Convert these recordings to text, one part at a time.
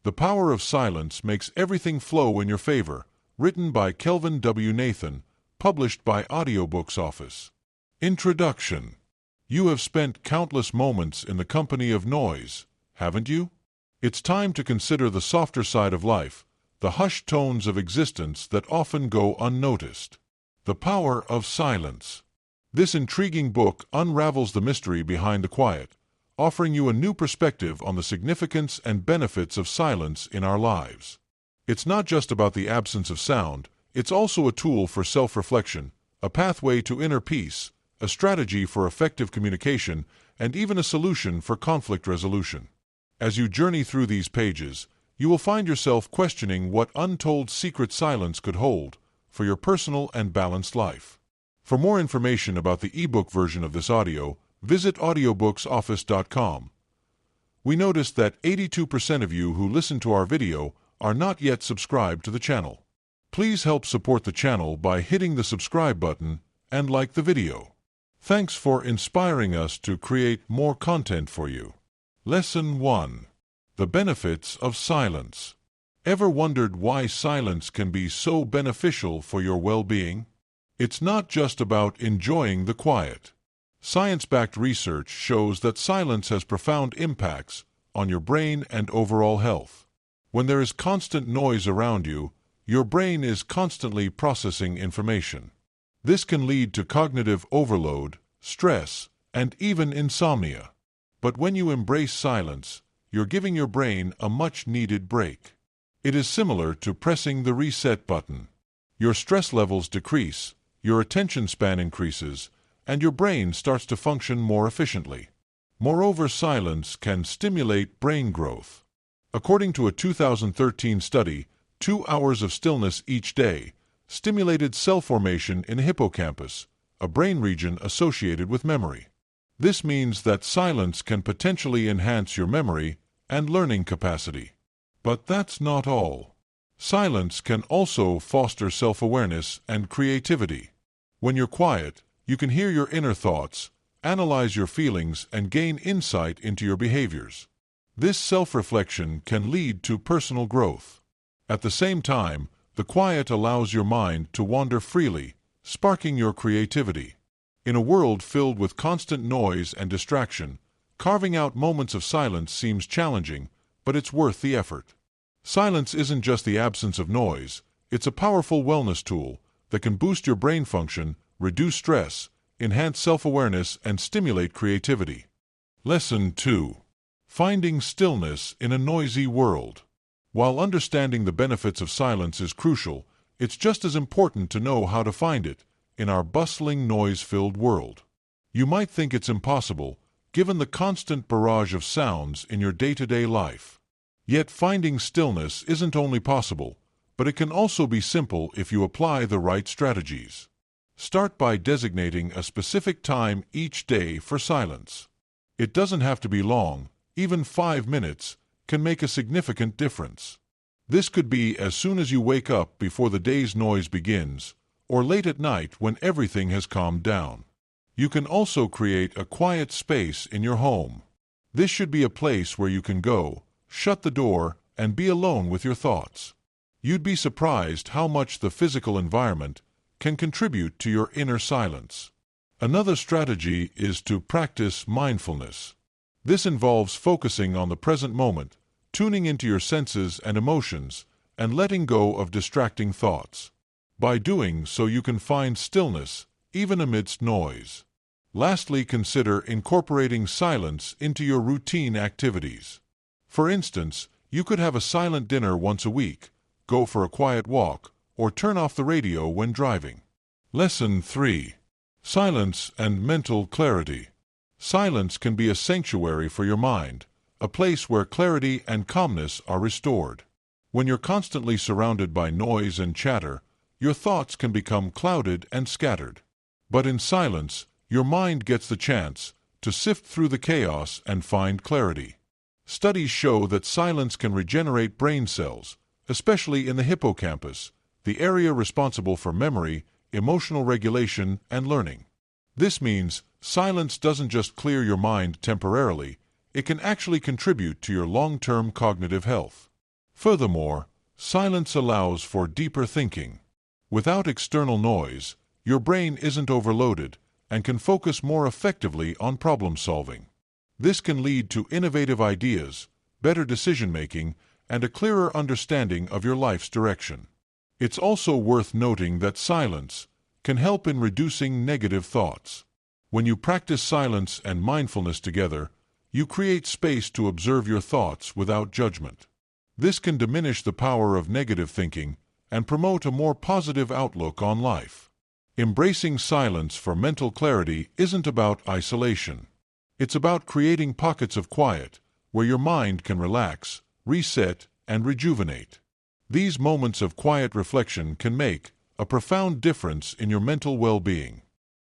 The Power of Silence Makes Everything Flow in Your Favor, written by Kelvin W. Nathan, published by Audiobooks Office. Introduction. You have spent countless moments in the company of noise, haven't you? It's time to consider the softer side of life, the hushed tones of existence that often go unnoticed. The Power of Silence. This intriguing book unravels the mystery behind the quiet, offering you a new perspective on the significance and benefits of silence in our lives. It's not just about the absence of sound, it's also a tool for self-reflection, a pathway to inner peace, a strategy for effective communication, and even a solution for conflict resolution. As you journey through these pages, you will find yourself questioning what untold secret silence could hold for your personal and balanced life. For more information about the ebook version of this audio, visit audiobooksoffice.com. We noticed that 82% of you who listen to our video are not yet subscribed to the channel. Please help support the channel by hitting the subscribe button and like the video. Thanks for inspiring us to create more content for you. Lesson 1. The Benefits of Silence. Ever wondered why silence can be so beneficial for your well-being? It's not just about enjoying the quiet. Science-backed research shows that silence has profound impacts on your brain and overall health. When there is constant noise around you, your brain is constantly processing information. This can lead to cognitive overload, stress, and even insomnia. But when you embrace silence, you're giving your brain a much-needed break. It is similar to pressing the reset button. Your stress levels decrease, your attention span increases, and your brain starts to function more efficiently. Moreover, silence can stimulate brain growth. According to a 2013 study, 2 hours of stillness each day stimulated cell formation in the hippocampus, a brain region associated with memory. This means that silence can potentially enhance your memory and learning capacity. But that's not all. Silence can also foster self-awareness and creativity. When you're quiet, you can hear your inner thoughts, analyze your feelings, and gain insight into your behaviors. This self-reflection can lead to personal growth. At the same time, the quiet allows your mind to wander freely, sparking your creativity. In a world filled with constant noise and distraction, carving out moments of silence seems challenging, but it's worth the effort. Silence isn't just the absence of noise, it's a powerful wellness tool that can boost your brain function, reduce stress, enhance self-awareness, and stimulate creativity. Lesson 2. Finding Stillness in a Noisy World. While understanding the benefits of silence is crucial, it's just as important to know how to find it in our bustling, noise-filled world. You might think it's impossible, given the constant barrage of sounds in your day-to-day life. Yet finding stillness isn't only possible, but it can also be simple if you apply the right strategies. Start by designating a specific time each day for silence. It doesn't have to be long, even 5 minutes can make a significant difference. This could be as soon as you wake up before the day's noise begins, or late at night when everything has calmed down. You can also create a quiet space in your home. This should be a place where you can go, shut the door, and be alone with your thoughts. You'd be surprised how much the physical environment can contribute to your inner silence. Another strategy is to practice mindfulness. This involves focusing on the present moment, tuning into your senses and emotions, and letting go of distracting thoughts. By doing so, you can find stillness, even amidst noise. Lastly, consider incorporating silence into your routine activities. For instance, you could have a silent dinner once a week, go for a quiet walk, or turn off the radio when driving. Lesson 3. Silence and Mental Clarity. Silence can be a sanctuary for your mind, a place where clarity and calmness are restored. When you're constantly surrounded by noise and chatter, your thoughts can become clouded and scattered. But in silence, your mind gets the chance to sift through the chaos and find clarity. Studies show that silence can regenerate brain cells, especially in the hippocampus, the area responsible for memory, emotional regulation, and learning. This means silence doesn't just clear your mind temporarily, it can actually contribute to your long-term cognitive health. Furthermore, silence allows for deeper thinking. Without external noise, your brain isn't overloaded and can focus more effectively on problem solving. This can lead to innovative ideas, better decision-making, and a clearer understanding of your life's direction. It's also worth noting that silence can help in reducing negative thoughts. When you practice silence and mindfulness together, you create space to observe your thoughts without judgment. This can diminish the power of negative thinking and promote a more positive outlook on life. Embracing silence for mental clarity isn't about isolation. It's about creating pockets of quiet where your mind can relax, reset, and rejuvenate. These moments of quiet reflection can make a profound difference in your mental well-being.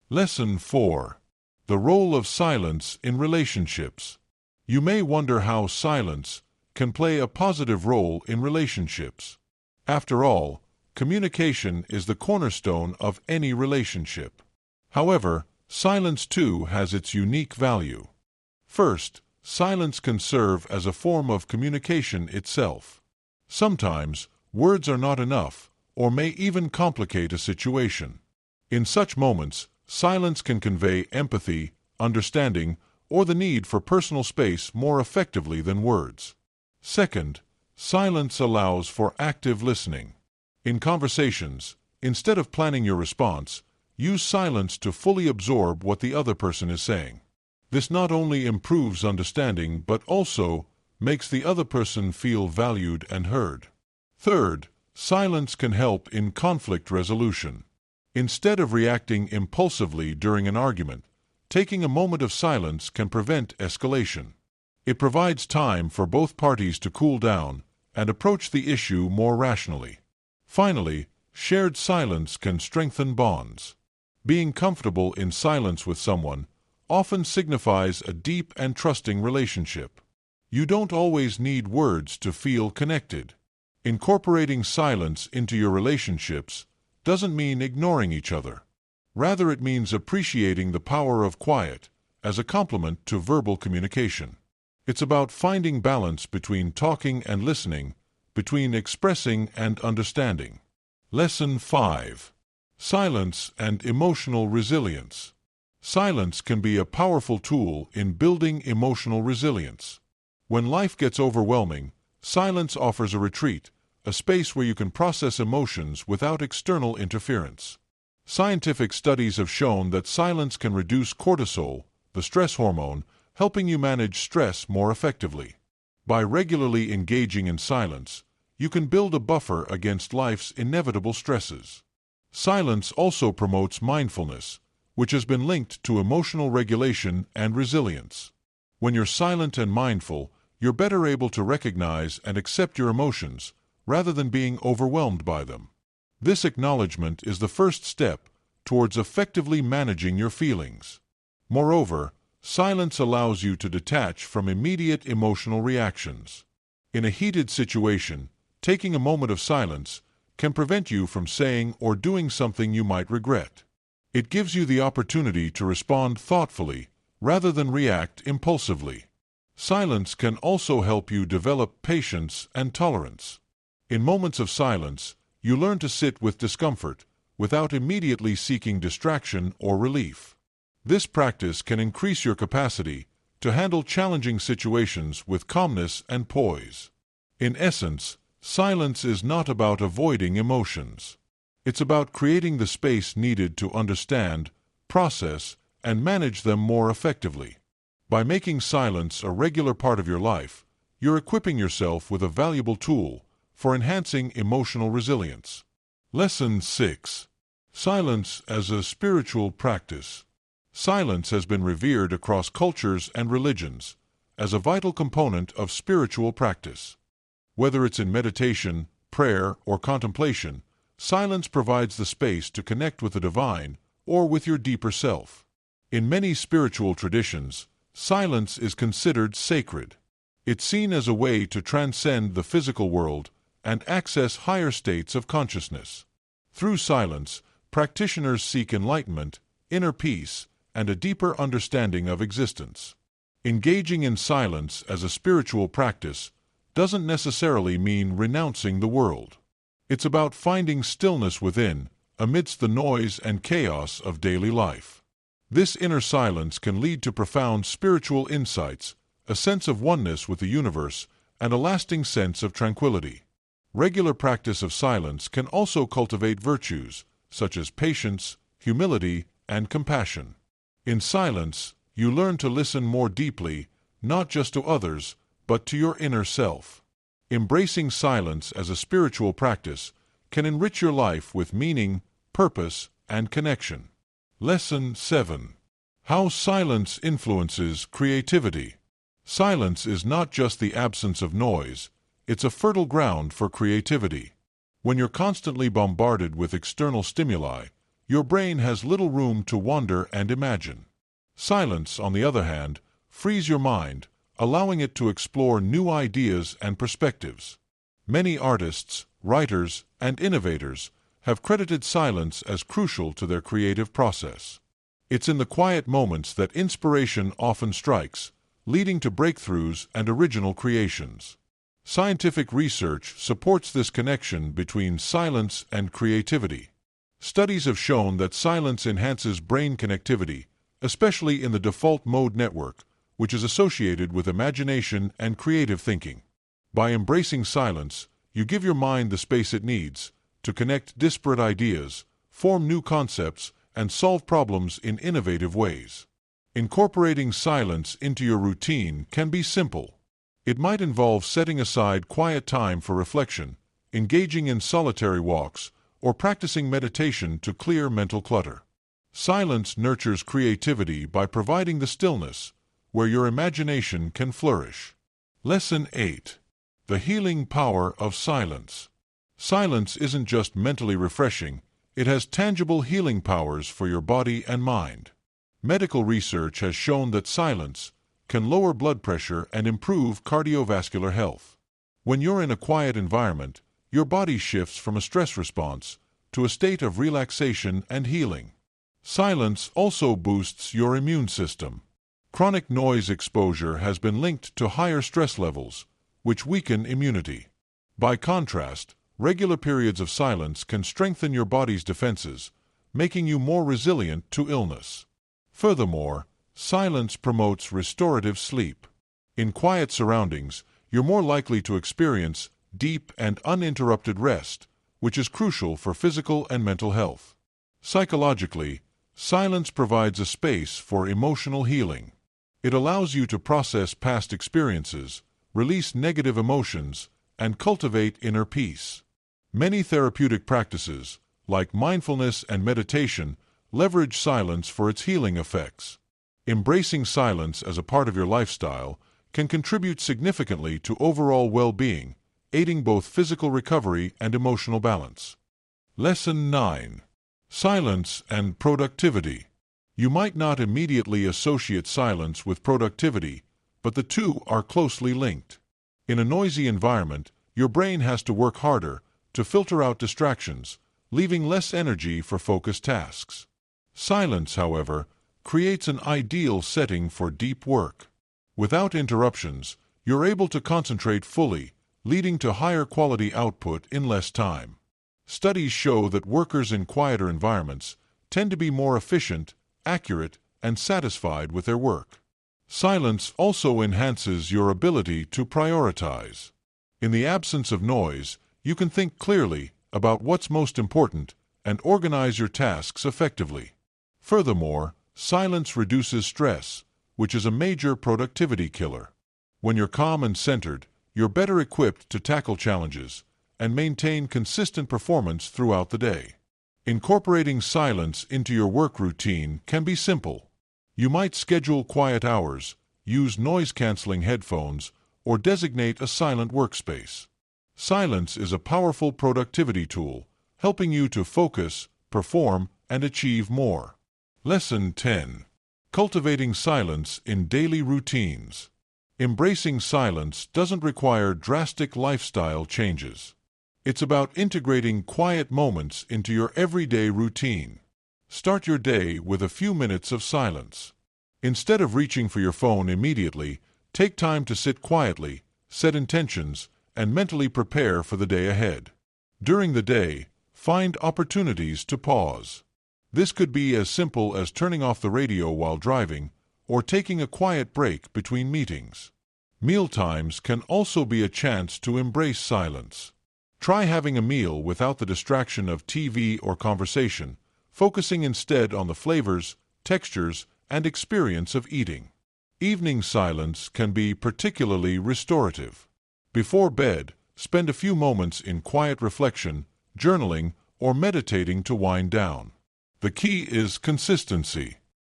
Lesson 4. The role of silence in relationships. You may wonder how silence can play a positive role in relationships. After all, communication is the cornerstone of any relationship. However, silence too has its unique value. First, silence can serve as a form of communication itself. Sometimes, words are not enough, or may even complicate a situation. In such moments, silence can convey empathy, understanding, or the need for personal space more effectively than words. Second, silence allows for active listening. In conversations, instead of planning your response, use silence to fully absorb what the other person is saying. This not only improves understanding but also makes the other person feel valued and heard. Third, silence can help in conflict resolution. Instead of reacting impulsively during an argument, taking a moment of silence can prevent escalation. It provides time for both parties to cool down and approach the issue more rationally. Finally, shared silence can strengthen bonds. Being comfortable in silence with someone often signifies a deep and trusting relationship. You don't always need words to feel connected. Incorporating silence into your relationships doesn't mean ignoring each other. Rather, it means appreciating the power of quiet as a complement to verbal communication. It's about finding balance between talking and listening, between expressing and understanding. Lesson 5. Silence and emotional resilience. Silence can be a powerful tool in building emotional resilience. When life gets overwhelming, silence offers a retreat, a space where you can process emotions without external interference. Scientific studies have shown that silence can reduce cortisol, the stress hormone, helping you manage stress more effectively. By regularly engaging in silence, you can build a buffer against life's inevitable stresses. Silence also promotes mindfulness, which has been linked to emotional regulation and resilience. When you're silent and mindful, you're better able to recognize and accept your emotions, rather than being overwhelmed by them. This acknowledgement is the first step towards effectively managing your feelings. Moreover, silence allows you to detach from immediate emotional reactions. In a heated situation, taking a moment of silence can prevent you from saying or doing something you might regret. It gives you the opportunity to respond thoughtfully rather than react impulsively. Silence can also help you develop patience and tolerance. In moments of silence, you learn to sit with discomfort without immediately seeking distraction or relief. This practice can increase your capacity to handle challenging situations with calmness and poise. In essence, silence is not about avoiding emotions. It's about creating the space needed to understand, process, and manage them more effectively. By making silence a regular part of your life, you're equipping yourself with a valuable tool for enhancing emotional resilience. Lesson 6. Silence as a spiritual practice. Silence has been revered across cultures and religions as a vital component of spiritual practice. Whether it's in meditation, prayer, or contemplation, silence provides the space to connect with the divine or with your deeper self. In many spiritual traditions, silence is considered sacred. It's seen as a way to transcend the physical world and access higher states of consciousness. Through silence, practitioners seek enlightenment, inner peace, and a deeper understanding of existence. Engaging in silence as a spiritual practice doesn't necessarily mean renouncing the world. It's about finding stillness within, amidst the noise and chaos of daily life. This inner silence can lead to profound spiritual insights, a sense of oneness with the universe, and a lasting sense of tranquility. Regular practice of silence can also cultivate virtues, such as patience, humility, and compassion. In silence, you learn to listen more deeply, not just to others, but to your inner self. Embracing silence as a spiritual practice can enrich your life with meaning, purpose, and connection. Lesson 7. How silence influences creativity. Silence is not just the absence of noise, it's a fertile ground for creativity. When you're constantly bombarded with external stimuli, your brain has little room to wander and imagine. Silence, on the other hand, frees your mind, allowing it to explore new ideas and perspectives. Many artists, writers, and innovators have credited silence as crucial to their creative process. It's in the quiet moments that inspiration often strikes, leading to breakthroughs and original creations. Scientific research supports this connection between silence and creativity. Studies have shown that silence enhances brain connectivity, especially in the default mode network, which is associated with imagination and creative thinking. By embracing silence, you give your mind the space it needs to connect disparate ideas, form new concepts, and solve problems in innovative ways. Incorporating silence into your routine can be simple. It might involve setting aside quiet time for reflection, engaging in solitary walks, or practicing meditation to clear mental clutter. Silence nurtures creativity by providing the stillness where your imagination can flourish. Lesson 8. The healing power of silence. Silence isn't just mentally refreshing, it has tangible healing powers for your body and mind. Medical research has shown that silence can lower blood pressure and improve cardiovascular health. When you're in a quiet environment, your body shifts from a stress response to a state of relaxation and healing. Silence also boosts your immune system. Chronic noise exposure has been linked to higher stress levels, which weaken immunity. By contrast, regular periods of silence can strengthen your body's defenses, making you more resilient to illness. Furthermore, silence promotes restorative sleep. In quiet surroundings, you're more likely to experience deep and uninterrupted rest, which is crucial for physical and mental health. Psychologically, silence provides a space for emotional healing. It allows you to process past experiences, release negative emotions, and cultivate inner peace. Many therapeutic practices, like mindfulness and meditation, leverage silence for its healing effects. Embracing silence as a part of your lifestyle can contribute significantly to overall well-being, aiding both physical recovery and emotional balance. Lesson 9. Silence and productivity. You might not immediately associate silence with productivity, but the two are closely linked. In a noisy environment, your brain has to work harder to filter out distractions, leaving less energy for focused tasks. Silence, however, creates an ideal setting for deep work. Without interruptions, you're able to concentrate fully, leading to higher quality output in less time. Studies show that workers in quieter environments tend to be more efficient, accurate, and satisfied with their work. Silence also enhances your ability to prioritize. In the absence of noise, you can think clearly about what's most important and organize your tasks effectively. Furthermore, silence reduces stress, which is a major productivity killer. When you're calm and centered, you're better equipped to tackle challenges and maintain consistent performance throughout the day. Incorporating silence into your work routine can be simple. You might schedule quiet hours, use noise-canceling headphones, or designate a silent workspace. Silence is a powerful productivity tool, helping you to focus, perform, and achieve more. Lesson 10. Cultivating silence in daily routines. Embracing silence doesn't require drastic lifestyle changes. It's about integrating quiet moments into your everyday routine. Start your day with a few minutes of silence. Instead of reaching for your phone immediately, take time to sit quietly, set intentions, and mentally prepare for the day ahead. During the day, find opportunities to pause. This could be as simple as turning off the radio while driving or taking a quiet break between meetings. Mealtimes can also be a chance to embrace silence. Try having a meal without the distraction of TV or conversation, focusing instead on the flavors, textures, and experience of eating. Evening silence can be particularly restorative. Before bed, spend a few moments in quiet reflection, journaling, or meditating to wind down. The key is consistency.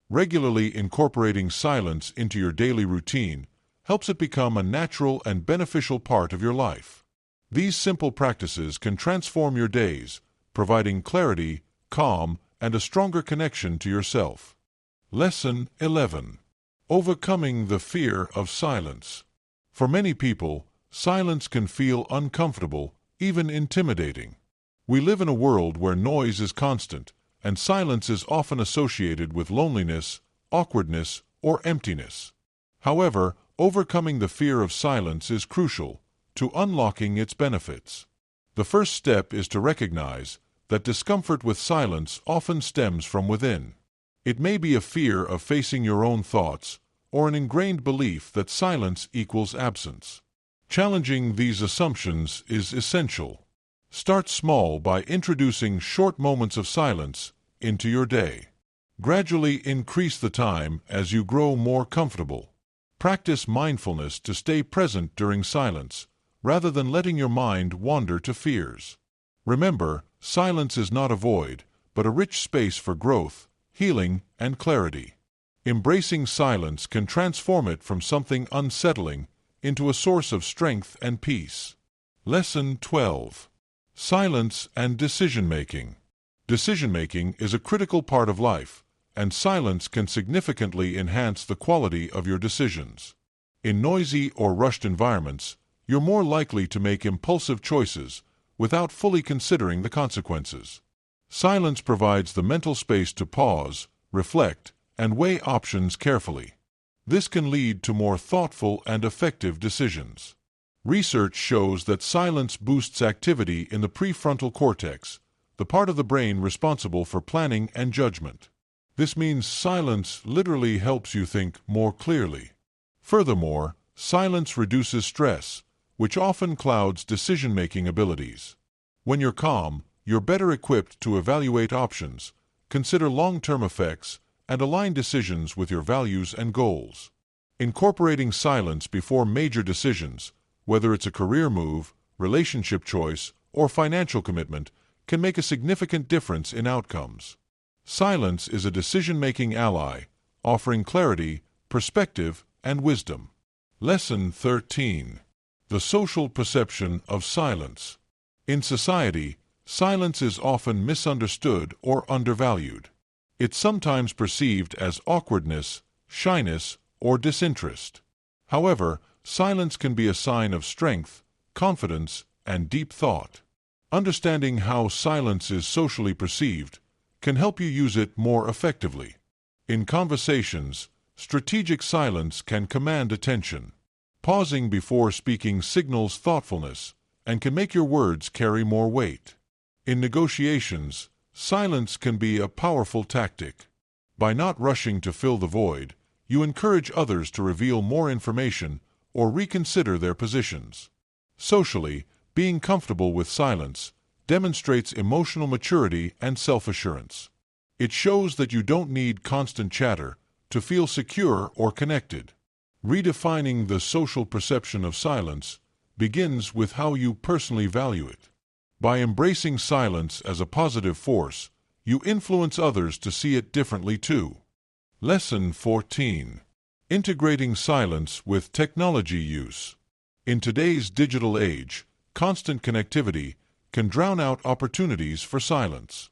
Regularly incorporating silence into your daily routine helps it become a natural and beneficial part of your life. These simple practices can transform your days, providing clarity, calm, and a stronger connection to yourself. Lesson 11. Overcoming the fear of silence. For many people, silence can feel uncomfortable, even intimidating. We live in a world where noise is constant, and silence is often associated with loneliness, awkwardness, or emptiness. However, overcoming the fear of silence is crucial to unlocking its benefits. The first step is to recognize that discomfort with silence often stems from within. It may be a fear of facing your own thoughts, or an ingrained belief that silence equals absence. Challenging these assumptions is essential. Start small by introducing short moments of silence into your day. Gradually increase the time as you grow more comfortable. Practice mindfulness to stay present during silence, rather than letting your mind wander to fears. Remember, silence is not a void, but a rich space for growth, healing, and clarity. Embracing silence can transform it from something unsettling into a source of strength and peace. Lesson 12. Silence and decision-making. Decision-making is a critical part of life, and silence can significantly enhance the quality of your decisions. In noisy or rushed environments, you're more likely to make impulsive choices without fully considering the consequences. Silence provides the mental space to pause, reflect, and weigh options carefully. This can lead to more thoughtful and effective decisions. Research shows that silence boosts activity in the prefrontal cortex, the part of the brain responsible for planning and judgment. This means silence literally helps you think more clearly. Furthermore, silence reduces stress, which often clouds decision-making abilities. When you're calm, you're better equipped to evaluate options, consider long-term effects, and align decisions with your values and goals. Incorporating silence before major decisions, whether it's a career move, relationship choice, or financial commitment, can make a significant difference in outcomes. Silence is a decision-making ally, offering clarity, perspective, and wisdom. Lesson 13. The social perception of silence. In society, silence is often misunderstood or undervalued. It's sometimes perceived as awkwardness, shyness, or disinterest. However, silence can be a sign of strength, confidence, and deep thought. Understanding how silence is socially perceived can help you use it more effectively. In conversations, strategic silence can command attention. Pausing before speaking signals thoughtfulness and can make your words carry more weight. In negotiations, silence can be a powerful tactic. By not rushing to fill the void, you encourage others to reveal more information or reconsider their positions. Socially, being comfortable with silence demonstrates emotional maturity and self-assurance. It shows that you don't need constant chatter to feel secure or connected. Redefining the social perception of silence begins with how you personally value it. By embracing silence as a positive force, you influence others to see it differently too. Lesson 14. Integrating silence with technology use. In today's digital age, constant connectivity can drown out opportunities for silence.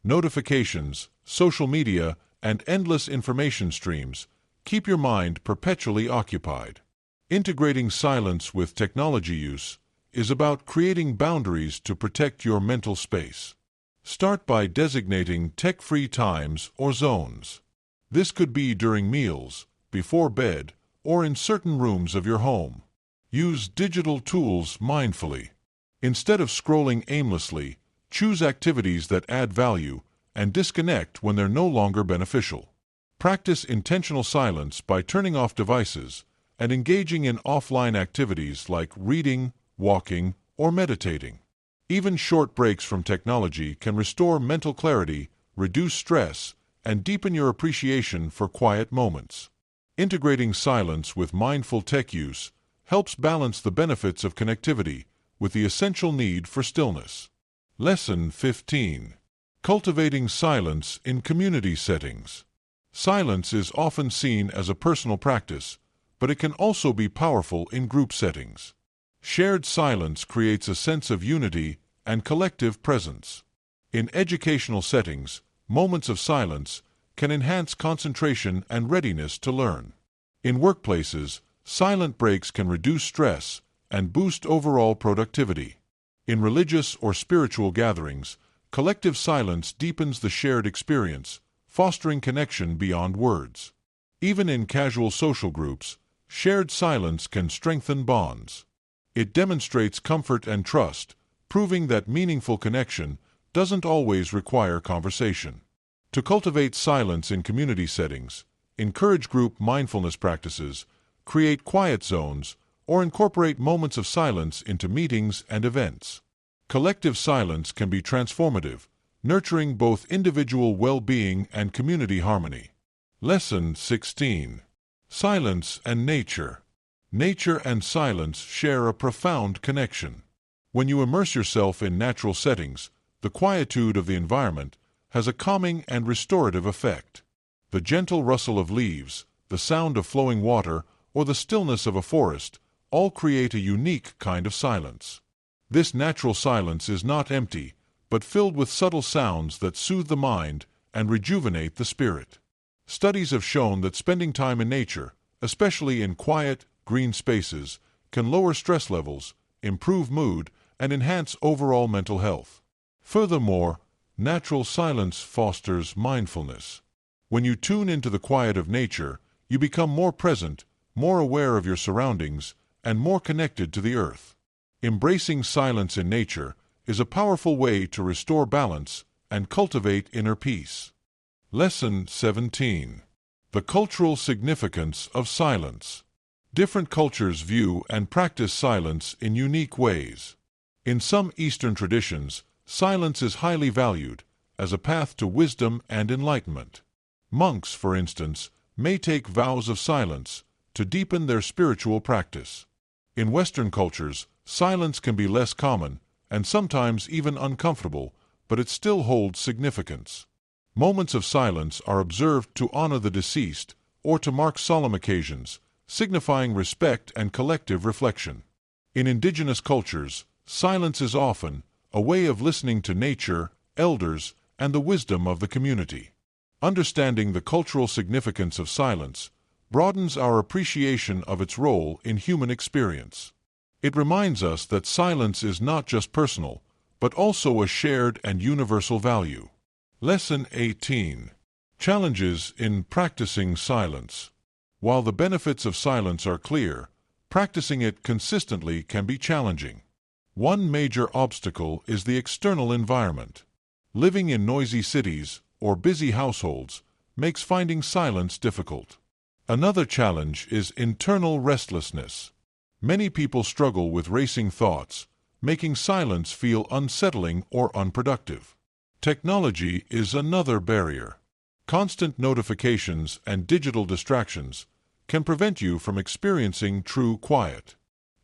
Notifications, social media, and endless information streams keep your mind perpetually occupied. Integrating silence with technology use is about creating boundaries to protect your mental space. Start by designating tech-free times or zones. This could be during meals, before bed, or in certain rooms of your home. Use digital tools mindfully. Instead of scrolling aimlessly, choose activities that add value and disconnect when they're no longer beneficial. Practice intentional silence by turning off devices and engaging in offline activities like reading, walking, or meditating. Even short breaks from technology can restore mental clarity, reduce stress, and deepen your appreciation for quiet moments. Integrating silence with mindful tech use helps balance the benefits of connectivity with the essential need for stillness. Lesson 15. Cultivating silence in community settings. Silence is often seen as a personal practice, but it can also be powerful in group settings. Shared silence creates a sense of unity and collective presence. In educational settings, moments of silence can enhance concentration and readiness to learn. In workplaces, silent breaks can reduce stress and boost overall productivity. In religious or spiritual gatherings, collective silence deepens the shared experience, fostering connection beyond words. Even in casual social groups, shared silence can strengthen bonds. It demonstrates comfort and trust, proving that meaningful connection doesn't always require conversation. To cultivate silence in community settings, encourage group mindfulness practices, create quiet zones, or incorporate moments of silence into meetings and events. Collective silence can be transformative, nurturing both individual well-being and community harmony. Lesson 16. Silence and nature. Nature and silence share a profound connection. When you immerse yourself in natural settings, the quietude of the environment has a calming and restorative effect. The gentle rustle of leaves, the sound of flowing water, or the stillness of a forest all create a unique kind of silence. This natural silence is not empty, but filled with subtle sounds that soothe the mind and rejuvenate the spirit. Studies have shown that spending time in nature, especially in quiet, green spaces, can lower stress levels, improve mood, and enhance overall mental health. Furthermore, natural silence fosters mindfulness. When you tune into the quiet of nature, you become more present, more aware of your surroundings, and more connected to the earth. Embracing silence in nature is a powerful way to restore balance and cultivate inner peace. Lesson 17. The cultural significance of silence. Different cultures view and practice silence in unique ways. In some Eastern traditions, silence is highly valued as a path to wisdom and enlightenment. Monks, for instance, may take vows of silence to deepen their spiritual practice. In Western cultures, silence can be less common and sometimes even uncomfortable, but it still holds significance. Moments of silence are observed to honor the deceased or to mark solemn occasions, signifying respect and collective reflection. In indigenous cultures, silence is often a way of listening to nature, elders, and the wisdom of the community. Understanding the cultural significance of silence broadens our appreciation of its role in human experience. It reminds us that silence is not just personal, but also a shared and universal value. Lesson 18. Challenges in practicing silence. While the benefits of silence are clear, practicing it consistently can be challenging. One major obstacle is the external environment. Living in noisy cities or busy households makes finding silence difficult. Another challenge is internal restlessness. Many people struggle with racing thoughts, making silence feel unsettling or unproductive. Technology is another barrier. Constant notifications and digital distractions can prevent you from experiencing true quiet.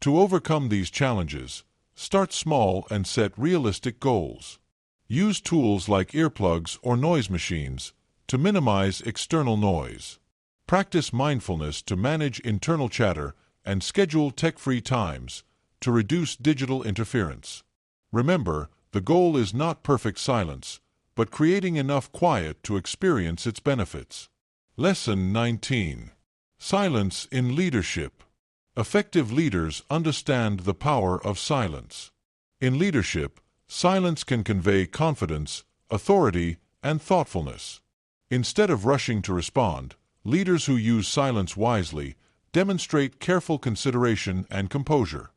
To overcome these challenges, start small and set realistic goals. Use tools like earplugs or noise machines to minimize external noise. Practice mindfulness to manage internal chatter and schedule tech-free times to reduce digital interference. Remember, the goal is not perfect silence, but creating enough quiet to experience its benefits. Lesson 19. Silence in leadership. Effective leaders understand the power of silence. In leadership, silence can convey confidence, authority, and thoughtfulness. Instead of rushing to respond, leaders who use silence wisely demonstrate careful consideration and composure.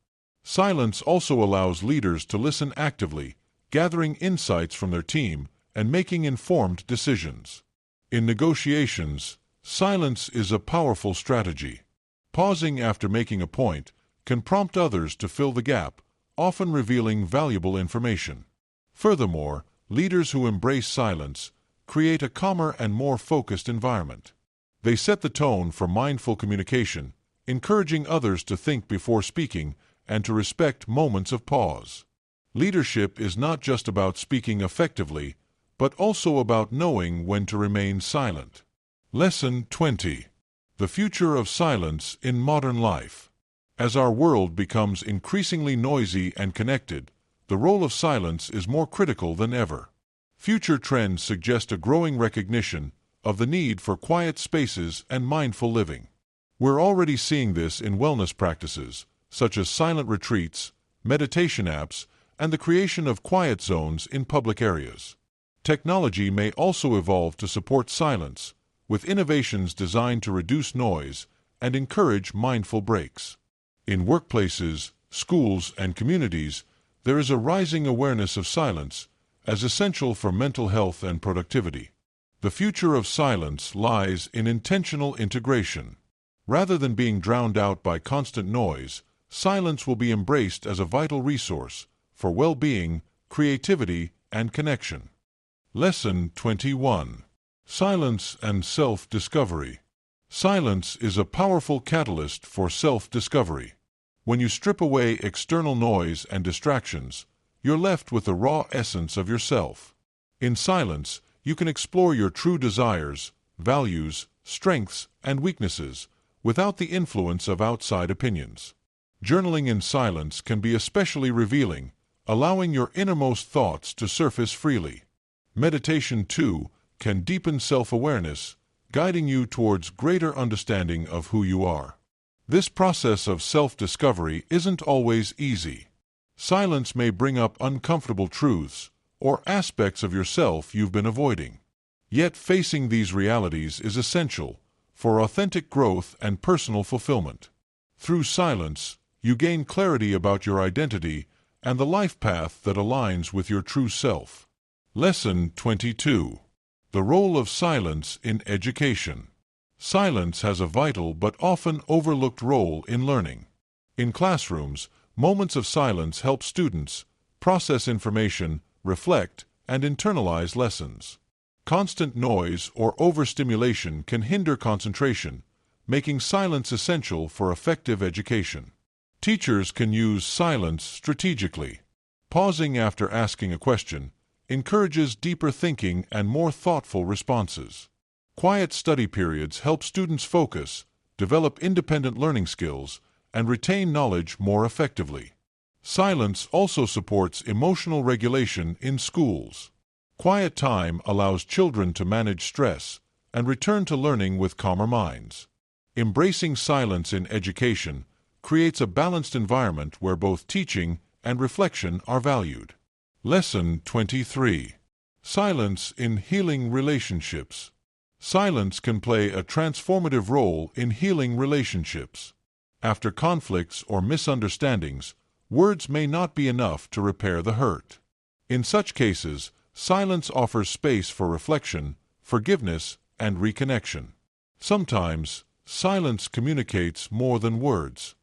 Silence also allows leaders to listen actively, gathering insights from their team and making informed decisions. In negotiations, silence is a powerful strategy. Pausing after making a point can prompt others to fill the gap, often revealing valuable information. Furthermore, leaders who embrace silence create a calmer and more focused environment. They set the tone for mindful communication, encouraging others to think before speaking and to respect moments of pause. Leadership is not just about speaking effectively, but also about knowing when to remain silent. Lesson 20. The future of silence in modern life. As our world becomes increasingly noisy and connected, the role of silence is more critical than ever. Future trends suggest a growing recognition of the need for quiet spaces and mindful living. We're already seeing this in wellness practices, such as silent retreats, meditation apps, and the creation of quiet zones in public areas. Technology may also evolve to support silence, with innovations designed to reduce noise and encourage mindful breaks. In workplaces, schools, and communities, there is a rising awareness of silence as essential for mental health and productivity. The future of silence lies in intentional integration. Rather than being drowned out by constant noise, silence will be embraced as a vital resource for well-being, creativity, and connection. Lesson 21. Silence and self-discovery. Silence is a powerful catalyst for self-discovery. When you strip away external noise and distractions, you're left with the raw essence of yourself. In silence, you can explore your true desires, values, strengths, and weaknesses without the influence of outside opinions. Journaling in silence can be especially revealing, allowing your innermost thoughts to surface freely. Meditation, too, can deepen self-awareness, guiding you towards greater understanding of who you are. This process of self-discovery isn't always easy. Silence may bring up uncomfortable truths or aspects of yourself you've been avoiding. Yet facing these realities is essential for authentic growth and personal fulfillment. Through silence, you gain clarity about your identity and the life path that aligns with your true self. Lesson 22. The role of silence in education. Silence has a vital but often overlooked role in learning. In classrooms, moments of silence help students process information, reflect, and internalize lessons. Constant noise or overstimulation can hinder concentration, making silence essential for effective education. Teachers can use silence strategically. Pausing after asking a question encourages deeper thinking and more thoughtful responses. Quiet study periods help students focus, develop independent learning skills, and retain knowledge more effectively. Silence also supports emotional regulation in schools. Quiet time allows children to manage stress and return to learning with calmer minds. Embracing silence in education creates a balanced environment where both teaching and reflection are valued. Lesson 23. Silence in healing relationships. Silence can play a transformative role in healing relationships. After conflicts or misunderstandings, words may not be enough to repair the hurt. In such cases, silence offers space for reflection, forgiveness, and reconnection. Sometimes, silence communicates more than words.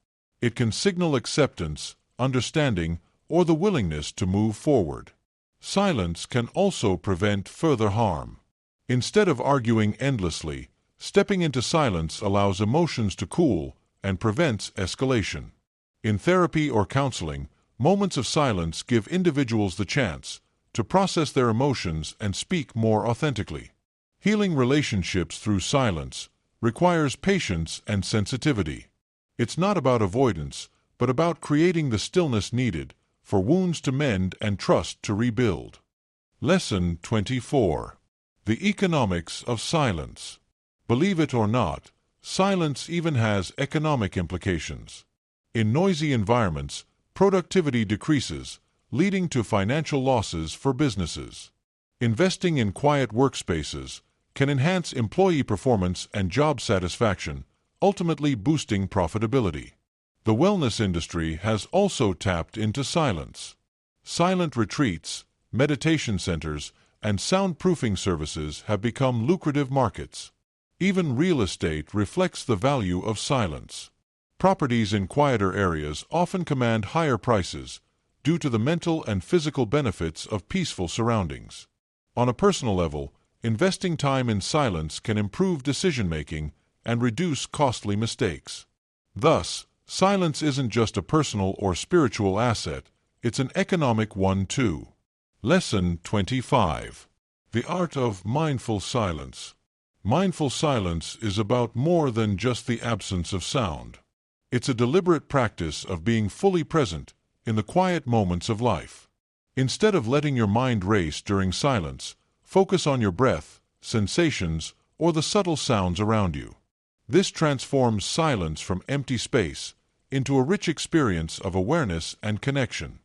It can signal acceptance, understanding, or the willingness to move forward. Silence can also prevent further harm. Instead of arguing endlessly, stepping into silence allows emotions to cool and prevents escalation. In therapy or counseling, moments of silence give individuals the chance to process their emotions and speak more authentically. Healing relationships through silence requires patience and sensitivity. It's not about avoidance, but about creating the stillness needed for wounds to mend and trust to rebuild. Lesson 24. The economics of silence. Believe it or not, silence even has economic implications. In noisy environments, productivity decreases, leading to financial losses for businesses. Investing in quiet workspaces can enhance employee performance and job satisfaction, ultimately boosting profitability. The wellness industry has also tapped into silence. Silent retreats, meditation centers, and soundproofing services have become lucrative markets. Even real estate reflects the value of silence. Properties in quieter areas often command higher prices due to the mental and physical benefits of peaceful surroundings. On a personal level, investing time in silence can improve decision-making and reduce costly mistakes. Thus, silence isn't just a personal or spiritual asset, it's an economic one too. Lesson 25. The Art of Mindful Silence. Mindful silence is about more than just the absence of sound. It's a deliberate practice of being fully present in the quiet moments of life. Instead of letting your mind race during silence, focus on your breath, sensations, or the subtle sounds around you. This transforms silence from empty space into a rich experience of awareness and connection.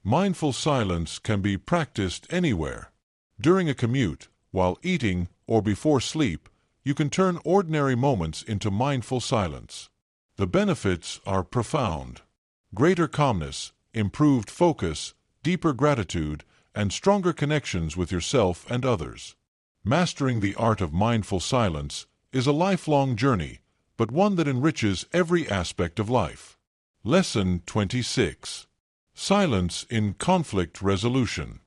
Mindful silence can be practiced anywhere. During a commute, while eating, or before sleep, you can turn ordinary moments into mindful silence. The benefits are profound. Greater calmness, improved focus, deeper gratitude, and stronger connections with yourself and others. Mastering the art of mindful silence is a lifelong journey, but one that enriches every aspect of life. Lesson 26. Silence in Conflict Resolution.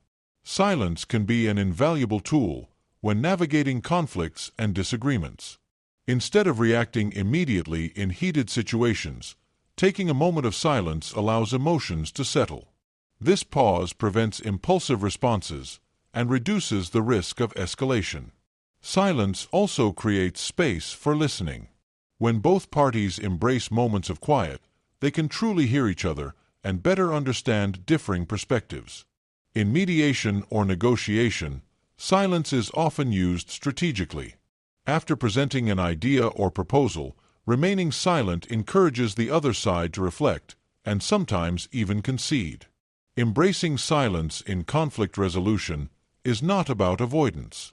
Silence can be an invaluable tool when navigating conflicts and disagreements. Instead of reacting immediately in heated situations, taking a moment of silence allows emotions to settle. This pause prevents impulsive responses and reduces the risk of escalation. Silence also creates space for listening. When both parties embrace moments of quiet, they can truly hear each other and better understand differing perspectives. In mediation or negotiation, silence is often used strategically. After presenting an idea or proposal, remaining silent encourages the other side to reflect and sometimes even concede. Embracing silence in conflict resolution is not about avoidance.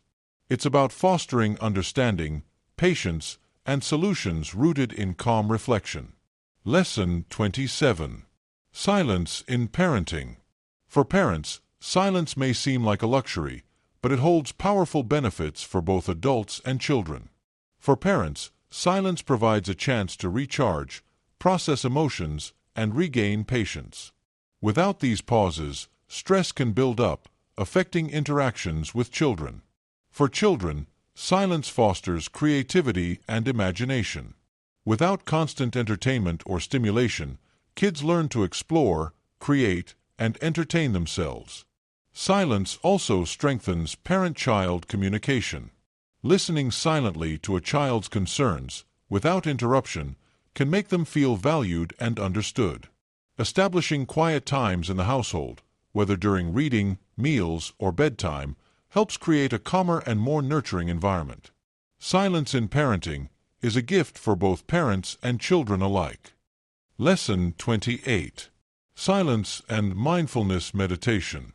It's about fostering understanding, patience, and solutions rooted in calm reflection. Lesson 27. Silence in Parenting. For parents, silence may seem like a luxury, but it holds powerful benefits for both adults and children. For parents, silence provides a chance to recharge, process emotions, and regain patience. Without these pauses, stress can build up, affecting interactions with children. For children, silence fosters creativity and imagination. Without constant entertainment or stimulation, kids learn to explore, create, and entertain themselves. Silence also strengthens parent-child communication. Listening silently to a child's concerns, without interruption, can make them feel valued and understood. Establishing quiet times in the household, whether during reading, meals, or bedtime, helps create a calmer and more nurturing environment. Silence in parenting is a gift for both parents and children alike. Lesson 28. Silence and Mindfulness Meditation.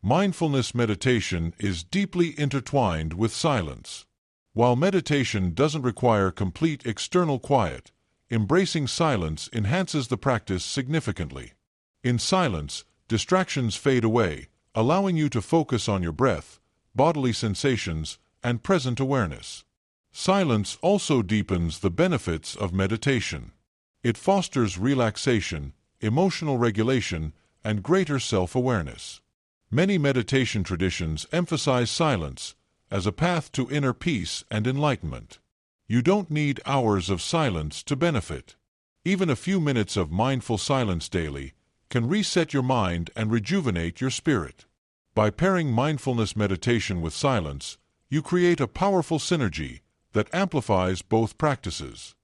Mindfulness meditation is deeply intertwined with silence. While meditation doesn't require complete external quiet, embracing silence enhances the practice significantly. In silence, distractions fade away, allowing you to focus on your breath, bodily sensations, and present awareness. Silence also deepens the benefits of meditation. It fosters relaxation, emotional regulation, and greater self-awareness. Many meditation traditions emphasize silence as a path to inner peace and enlightenment. You don't need hours of silence to benefit. Even a few minutes of mindful silence daily can reset your mind and rejuvenate your spirit. By pairing mindfulness meditation with silence, you create a powerful synergy that amplifies both practices.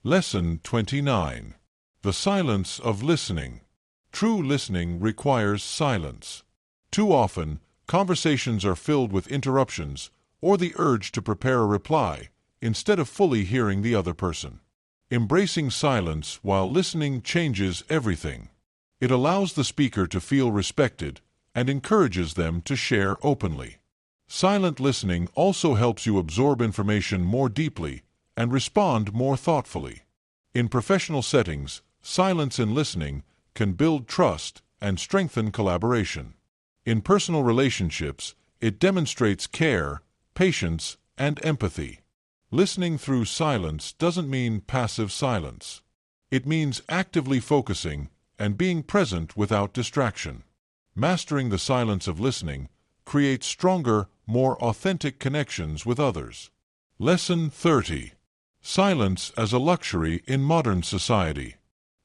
Lesson 29. The Silence of Listening. True listening requires silence. Too often, conversations are filled with interruptions or the urge to prepare a reply instead of fully hearing the other person. Embracing silence while listening changes everything. It allows the speaker to feel respected and encourages them to share openly. Silent listening also helps you absorb information more deeply and respond more thoughtfully. In professional settings, silence in listening can build trust and strengthen collaboration. In personal relationships, it demonstrates care, patience, and empathy. Listening through silence doesn't mean passive silence. It means actively focusing and being present without distraction. Mastering the silence of listening creates stronger, more authentic connections with others. Lesson 30. Silence as a luxury in modern society.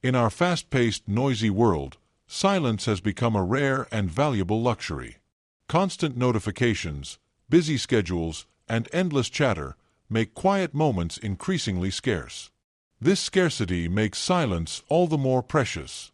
In our fast-paced, noisy world, silence has become a rare and valuable luxury. Constant notifications, busy schedules, and endless chatter make quiet moments increasingly scarce. This scarcity makes silence all the more precious.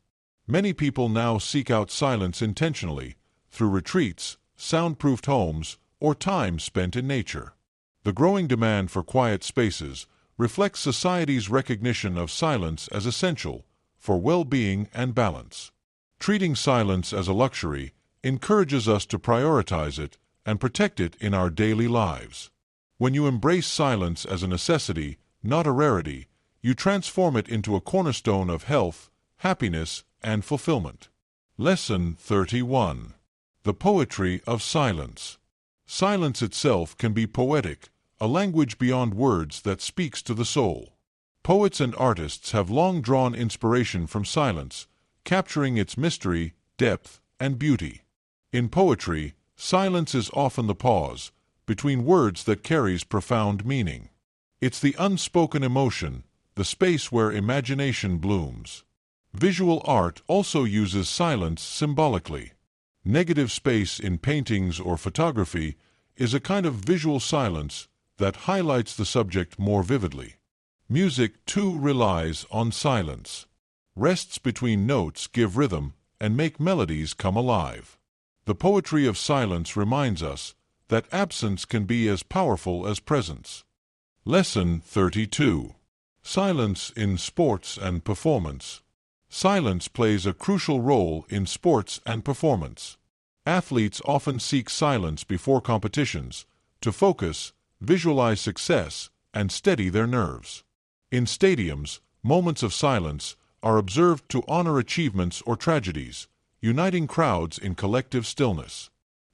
Many people now seek out silence intentionally through retreats, soundproofed homes, or time spent in nature. The growing demand for quiet spaces reflects society's recognition of silence as essential for well-being and balance. Treating silence as a luxury encourages us to prioritize it and protect it in our daily lives. When you embrace silence as a necessity, not a rarity, you transform it into a cornerstone of health, happiness, and fulfillment. Lesson 31. The poetry of silence. Silence itself can be poetic, a language beyond words that speaks to the soul. Poets and artists have long drawn inspiration from silence, capturing its mystery, depth, and beauty. In poetry, silence is often the pause between words that carries profound meaning. It's the unspoken emotion, the space where imagination blooms. Visual art also uses silence symbolically. Negative space in paintings or photography is a kind of visual silence that highlights the subject more vividly. Music, too, relies on silence. Rests between notes give rhythm and make melodies come alive. The poetry of silence reminds us that absence can be as powerful as presence. Lesson 32. Silence in sports and performance. Silence plays a crucial role in sports and performance. Athletes often seek silence before competitions to focus, visualize success, and steady their nerves. In stadiums, moments of silence are observed to honor achievements or tragedies, uniting crowds in collective stillness.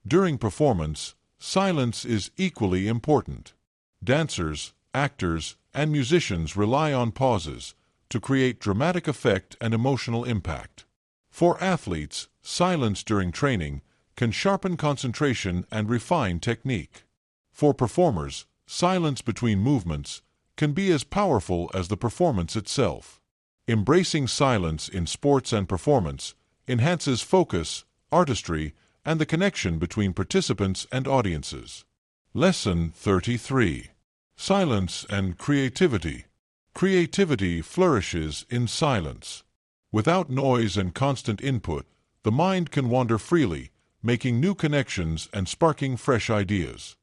During performance, silence is equally important. Dancers, actors, and musicians rely on pauses to create dramatic effect and emotional impact. For athletes, silence during training can sharpen concentration and refine technique. For performers, silence between movements can be as powerful as the performance itself. Embracing silence in sports and performance enhances focus, artistry, and the connection between participants and audiences. Lesson 33. Silence and creativity. Creativity flourishes in silence. Without noise and constant input, the mind can wander freely, making new connections and sparking fresh ideas.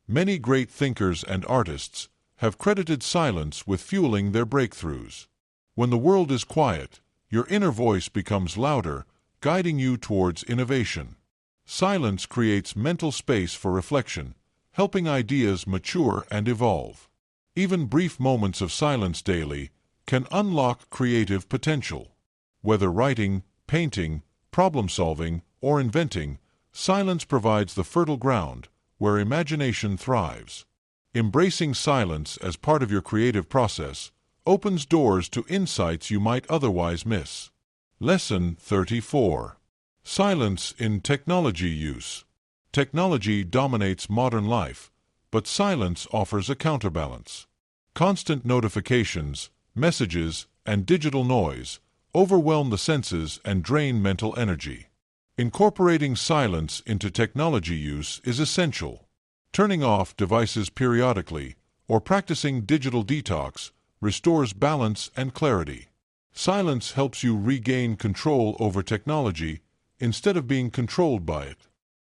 Many great thinkers and artists have credited silence with fueling their breakthroughs. When the world is quiet, your inner voice becomes louder, guiding you towards innovation. Silence creates mental space for reflection, helping ideas mature and evolve. Even brief moments of silence daily can unlock creative potential. Whether writing, painting, problem-solving, or inventing, silence provides the fertile ground where imagination thrives. Embracing silence as part of your creative process opens doors to insights you might otherwise miss. Lesson 34. Silence in technology use. Technology dominates modern life, but silence offers a counterbalance. Constant notifications, messages, and digital noise overwhelm the senses and drain mental energy. Incorporating silence into technology use is essential. Turning off devices periodically or practicing digital detox restores balance and clarity. Silence helps you regain control over technology instead of being controlled by it.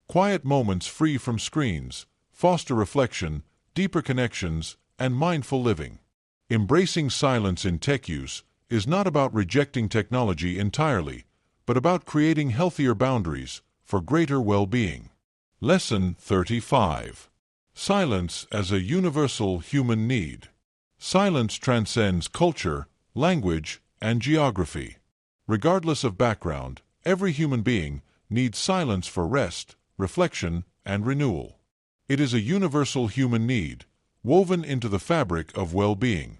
Quiet moments free from screens foster reflection, deeper connections, and mindful living. Embracing silence in tech use is not about rejecting technology entirely, but about creating healthier boundaries for greater well-being. Lesson 35. Silence as a universal human need. Silence transcends culture, language, and geography. Regardless of background, every human being needs silence for rest, reflection, and renewal. It is a universal human need, woven into the fabric of well-being.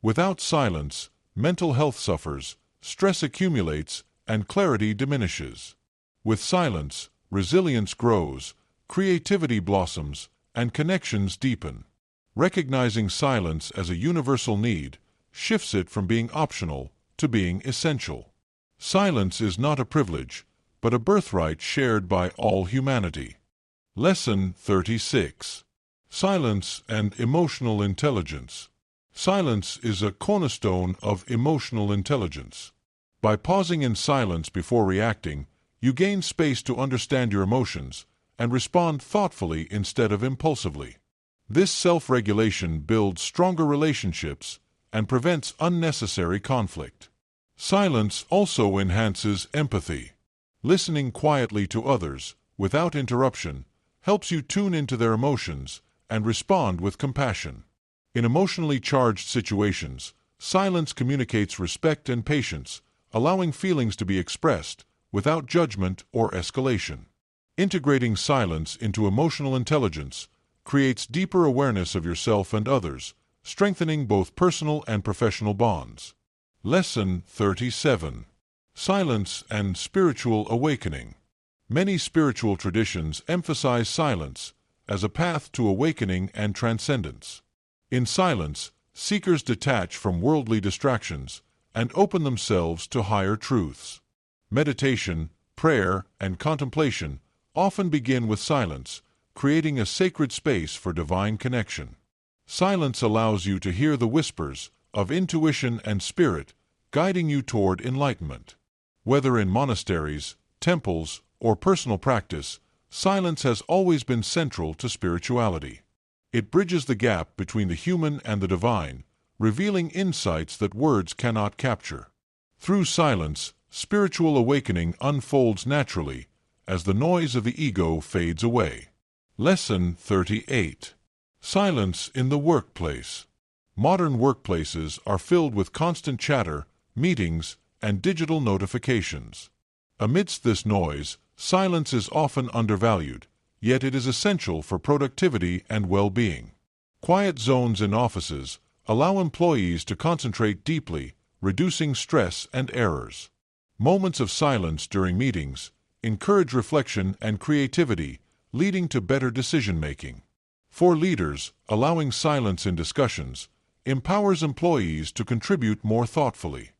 Without silence, mental health suffers, stress accumulates, and clarity diminishes. With silence, resilience grows, creativity blossoms, and connections deepen. Recognizing silence as a universal need shifts it from being optional to being essential. Silence is not a privilege, but a birthright shared by all humanity. Lesson 36. Silence and Emotional Intelligence. Silence is a cornerstone of emotional intelligence. By pausing in silence before reacting, you gain space to understand your emotions and respond thoughtfully instead of impulsively. This self-regulation builds stronger relationships and prevents unnecessary conflict. Silence also enhances empathy. Listening quietly to others, without interruption, helps you tune into their emotions and respond with compassion. In emotionally charged situations, silence communicates respect and patience, allowing feelings to be expressed without judgment or escalation. Integrating silence into emotional intelligence creates deeper awareness of yourself and others, strengthening both personal and professional bonds. Lesson 37. Silence and Spiritual Awakening. Many spiritual traditions emphasize silence as a path to awakening and transcendence. In silence, seekers detach from worldly distractions and open themselves to higher truths. Meditation, prayer, and contemplation often begin with silence, creating a sacred space for divine connection. Silence allows you to hear the whispers of intuition and spirit, guiding you toward enlightenment. Whether in monasteries, temples, or personal practice, silence has always been central to spirituality. It bridges the gap between the human and the divine, revealing insights that words cannot capture. Through silence, spiritual awakening unfolds naturally as the noise of the ego fades away. Lesson 38. Silence in the Workplace. Modern workplaces are filled with constant chatter, meetings, and digital notifications. Amidst this noise, silence is often undervalued, yet it is essential for productivity and well-being. Quiet zones in offices allow employees to concentrate deeply, reducing stress and errors. Moments of silence during meetings encourage reflection and creativity, leading to better decision-making. For leaders, allowing silence in discussions empowers employees to contribute more thoughtfully.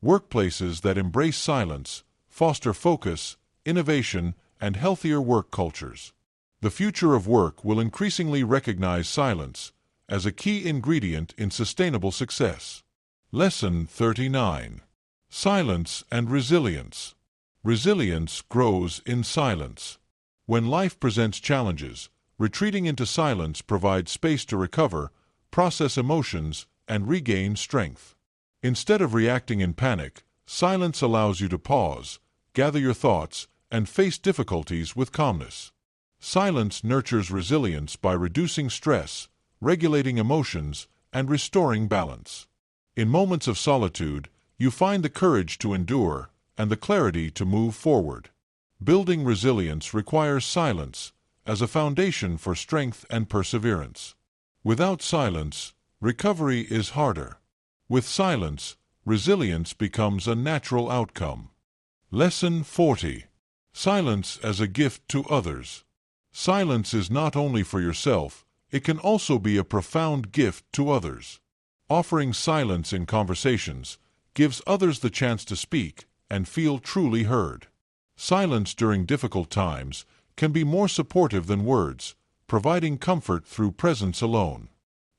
Workplaces that embrace silence foster focus, innovation, and healthier work cultures. The future of work will increasingly recognize silence as a key ingredient in sustainable success. Lesson 39. Silence and Resilience. Resilience grows in silence. When life presents challenges, retreating into silence provides space to recover, process emotions, and regain strength. Instead of reacting in panic, silence allows you to pause, gather your thoughts, and face difficulties with calmness. Silence nurtures resilience by reducing stress, regulating emotions, and restoring balance. In moments of solitude, you find the courage to endure and the clarity to move forward. Building resilience requires silence as a foundation for strength and perseverance. Without silence, recovery is harder. With silence, resilience becomes a natural outcome. Lesson 40. Silence as a gift to others. Silence is not only for yourself, it can also be a profound gift to others. Offering silence in conversations gives others the chance to speak and feel truly heard. Silence during difficult times can be more supportive than words, providing comfort through presence alone.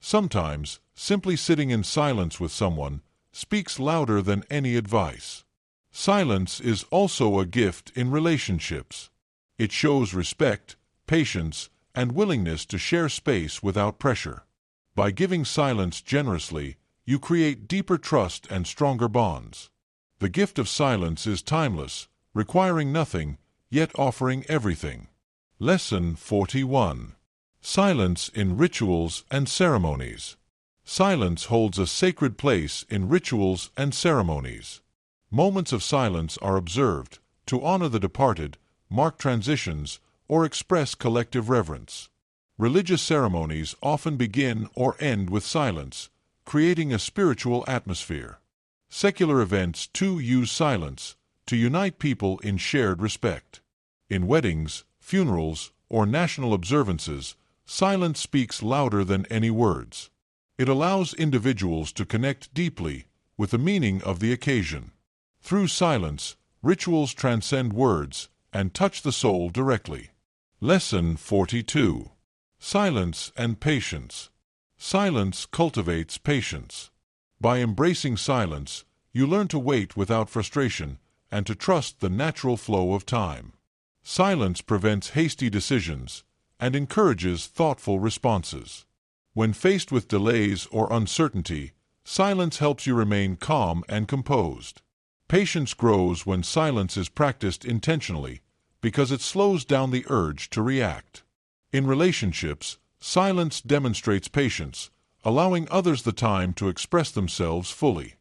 Sometimes, simply sitting in silence with someone speaks louder than any advice. Silence is also a gift in relationships. It shows respect, patience, and willingness to share space without pressure. By giving silence generously, you create deeper trust and stronger bonds. The gift of silence is timeless, requiring nothing, yet offering everything. Lesson 41. Silence in Rituals and Ceremonies. Silence holds a sacred place in rituals and ceremonies. Moments of silence are observed to honor the departed, mark transitions, or express collective reverence. Religious ceremonies often begin or end with silence, creating a spiritual atmosphere. Secular events too use silence to unite people in shared respect. In weddings, funerals, or national observances, silence speaks louder than any words. It allows individuals to connect deeply with the meaning of the occasion. Through silence, rituals transcend words and touch the soul directly. Lesson 42. Silence and Patience. Silence cultivates patience. By embracing silence, you learn to wait without frustration and to trust the natural flow of time. Silence prevents hasty decisions and encourages thoughtful responses. When faced with delays or uncertainty, silence helps you remain calm and composed. Patience grows when silence is practiced intentionally because it slows down the urge to react. In relationships, silence demonstrates patience, allowing others the time to express themselves fully.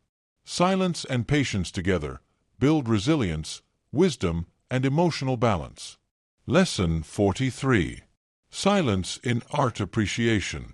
Silence and patience together build resilience, wisdom, and emotional balance. Lesson 43. Silence in Art Appreciation.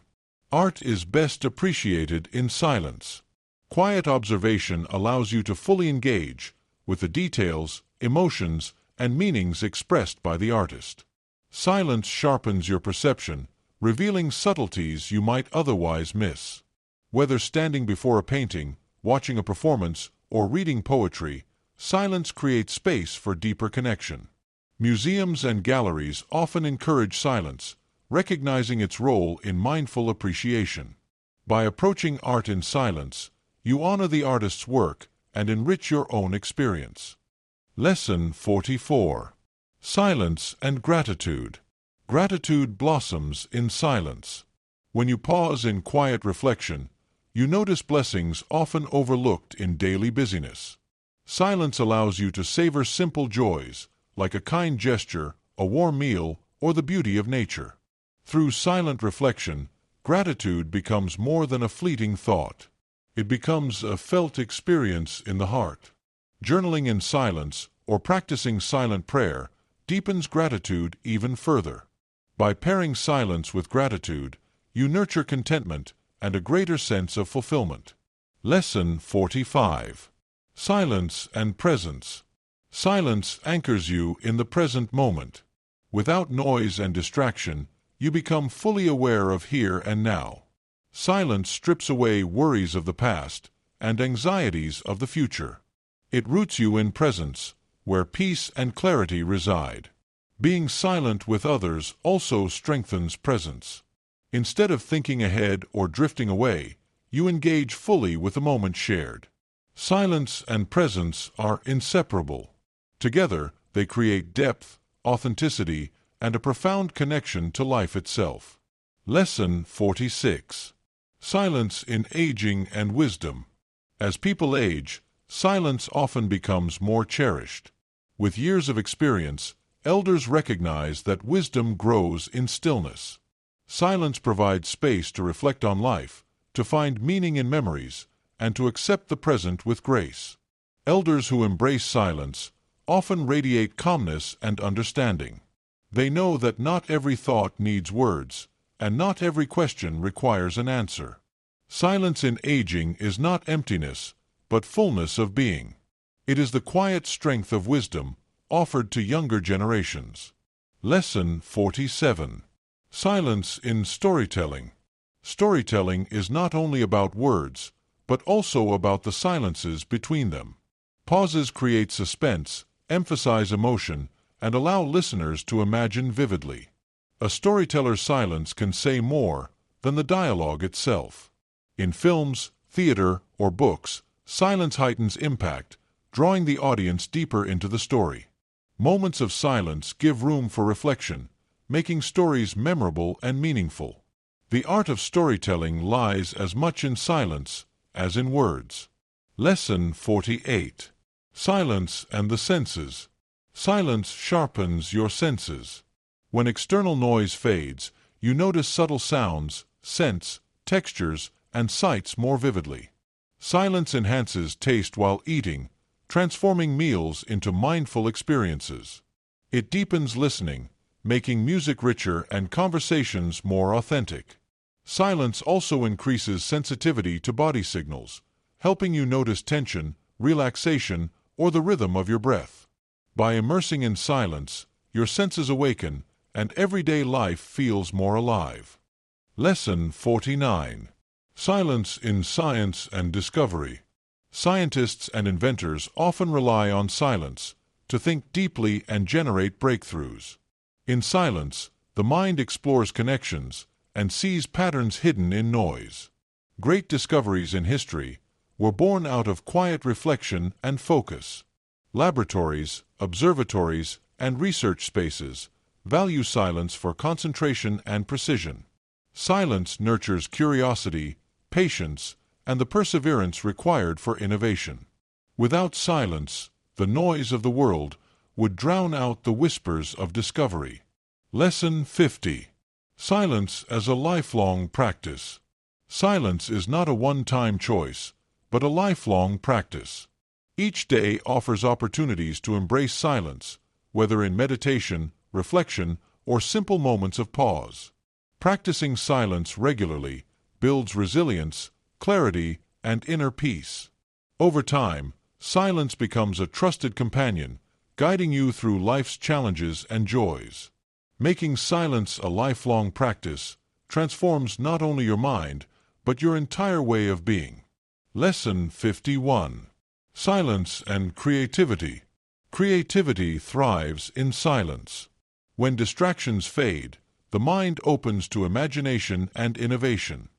Art is best appreciated in silence. Quiet observation allows you to fully engage with the details, emotions, and meanings expressed by the artist. Silence sharpens your perception, revealing subtleties you might otherwise miss. Whether standing before a painting, watching a performance, or reading poetry, silence creates space for deeper connection. Museums and galleries often encourage silence, recognizing its role in mindful appreciation. By approaching art in silence, you honor the artist's work and enrich your own experience. Lesson 44. Silence and Gratitude. Gratitude blossoms in silence. When you pause in quiet reflection, you notice blessings often overlooked in daily busyness. Silence allows you to savor simple joys, like a kind gesture, a warm meal, or the beauty of nature. Through silent reflection, gratitude becomes more than a fleeting thought. It becomes a felt experience in the heart. Journaling in silence or practicing silent prayer deepens gratitude even further. By pairing silence with gratitude, you nurture contentment and a greater sense of fulfillment. Lesson 45. Silence and Presence. Silence anchors you in the present moment. Without noise and distraction, you become fully aware of here and now. Silence strips away worries of the past and anxieties of the future. It roots you in presence, where peace and clarity reside. Being silent with others also strengthens presence. Instead of thinking ahead or drifting away, you engage fully with the moment shared. Silence and presence are inseparable. Together, they create depth, authenticity, and a profound connection to life itself. Lesson 46. Silence in Aging and Wisdom. As people age, silence often becomes more cherished. With years of experience, elders recognize that wisdom grows in stillness. Silence provides space to reflect on life, to find meaning in memories, and to accept the present with grace. Elders who embrace silence often radiate calmness and understanding. They know that not every thought needs words, and not every question requires an answer. Silence in aging is not emptiness, but fullness of being. It is the quiet strength of wisdom offered to younger generations. Lesson 47. Silence in Storytelling. Storytelling is not only about words, but also about the silences between them. Pauses create suspense, emphasize emotion, and allow listeners to imagine vividly. A storyteller's silence can say more than the dialogue itself. In films, theater, or books, silence heightens impact, drawing the audience deeper into the story. Moments of silence give room for reflection, making stories memorable and meaningful. The art of storytelling lies as much in silence as in words. Lesson 48. Silence and the Senses. Silence sharpens your senses. When external noise fades, you notice subtle sounds, scents, textures, and sights more vividly. Silence enhances taste while eating, transforming meals into mindful experiences. It deepens listening, making music richer and conversations more authentic. Silence also increases sensitivity to body signals, helping you notice tension, relaxation, or the rhythm of your breath. By immersing in silence, your senses awaken, and everyday life feels more alive. Lesson 49. Silence in Science and Discovery. Scientists and inventors often rely on silence to think deeply and generate breakthroughs. In silence, the mind explores connections and sees patterns hidden in noise. Great discoveries in history were born out of quiet reflection and focus. Laboratories, observatories, and research spaces value silence for concentration and precision. Silence nurtures curiosity, patience, and the perseverance required for innovation. Without silence, the noise of the world would drown out the whispers of discovery. Lesson 50. Silence as a lifelong practice. Silence is not a one-time choice, but a lifelong practice. Each day offers opportunities to embrace silence, whether in meditation, reflection, or simple moments of pause. Practicing silence regularly builds resilience, clarity, and inner peace. Over time, silence becomes a trusted companion, guiding you through life's challenges and joys. Making silence a lifelong practice transforms not only your mind, but your entire way of being. Lesson 51. Silence and Creativity. Creativity thrives in silence. When distractions fade, the mind opens to imagination and innovation.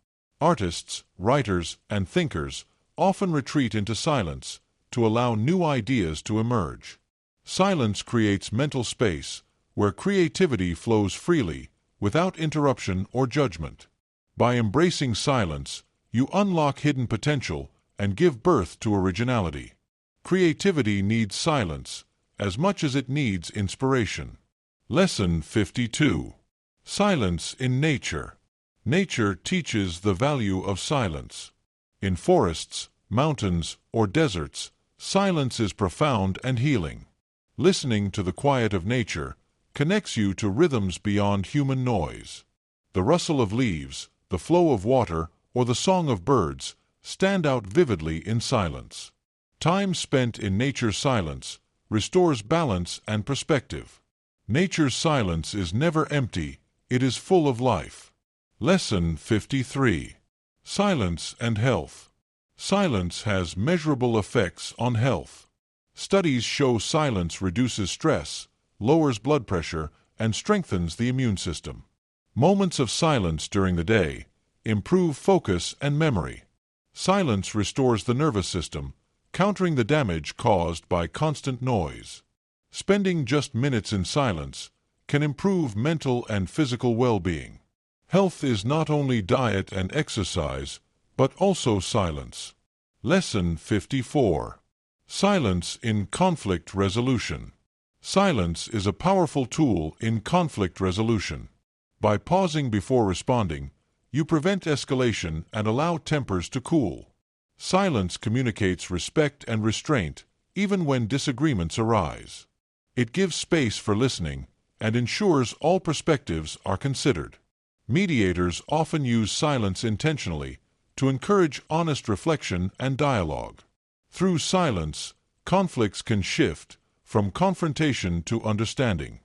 Artists, writers, and thinkers often retreat into silence to allow new ideas to emerge. Silence creates mental space where creativity flows freely, without interruption or judgment. By embracing silence, you unlock hidden potential and give birth to originality. Creativity needs silence as much as it needs inspiration. Lesson 52. Silence in Nature. Nature teaches the value of silence. In forests, mountains, or deserts, silence is profound and healing. Listening to the quiet of nature connects you to rhythms beyond human noise. The rustle of leaves, the flow of water, or the song of birds stand out vividly in silence. Time spent in nature's silence restores balance and perspective. Nature's silence is never empty, it is full of life. Lesson 53. Silence and Health. Silence has measurable effects on health. Studies show silence reduces stress, lowers blood pressure, and strengthens the immune system. Moments of silence during the day improve focus and memory. Silence restores the nervous system, countering the damage caused by constant noise. Spending just minutes in silence can improve mental and physical well-being. Health is not only diet and exercise, but also silence. Lesson 54. Silence in Conflict Resolution. Silence is a powerful tool in conflict resolution. By pausing before responding, you prevent escalation and allow tempers to cool. Silence communicates respect and restraint, even when disagreements arise. It gives space for listening and ensures all perspectives are considered. Mediators often use silence intentionally to encourage honest reflection and dialogue. Through silence, conflicts can shift from confrontation to understanding.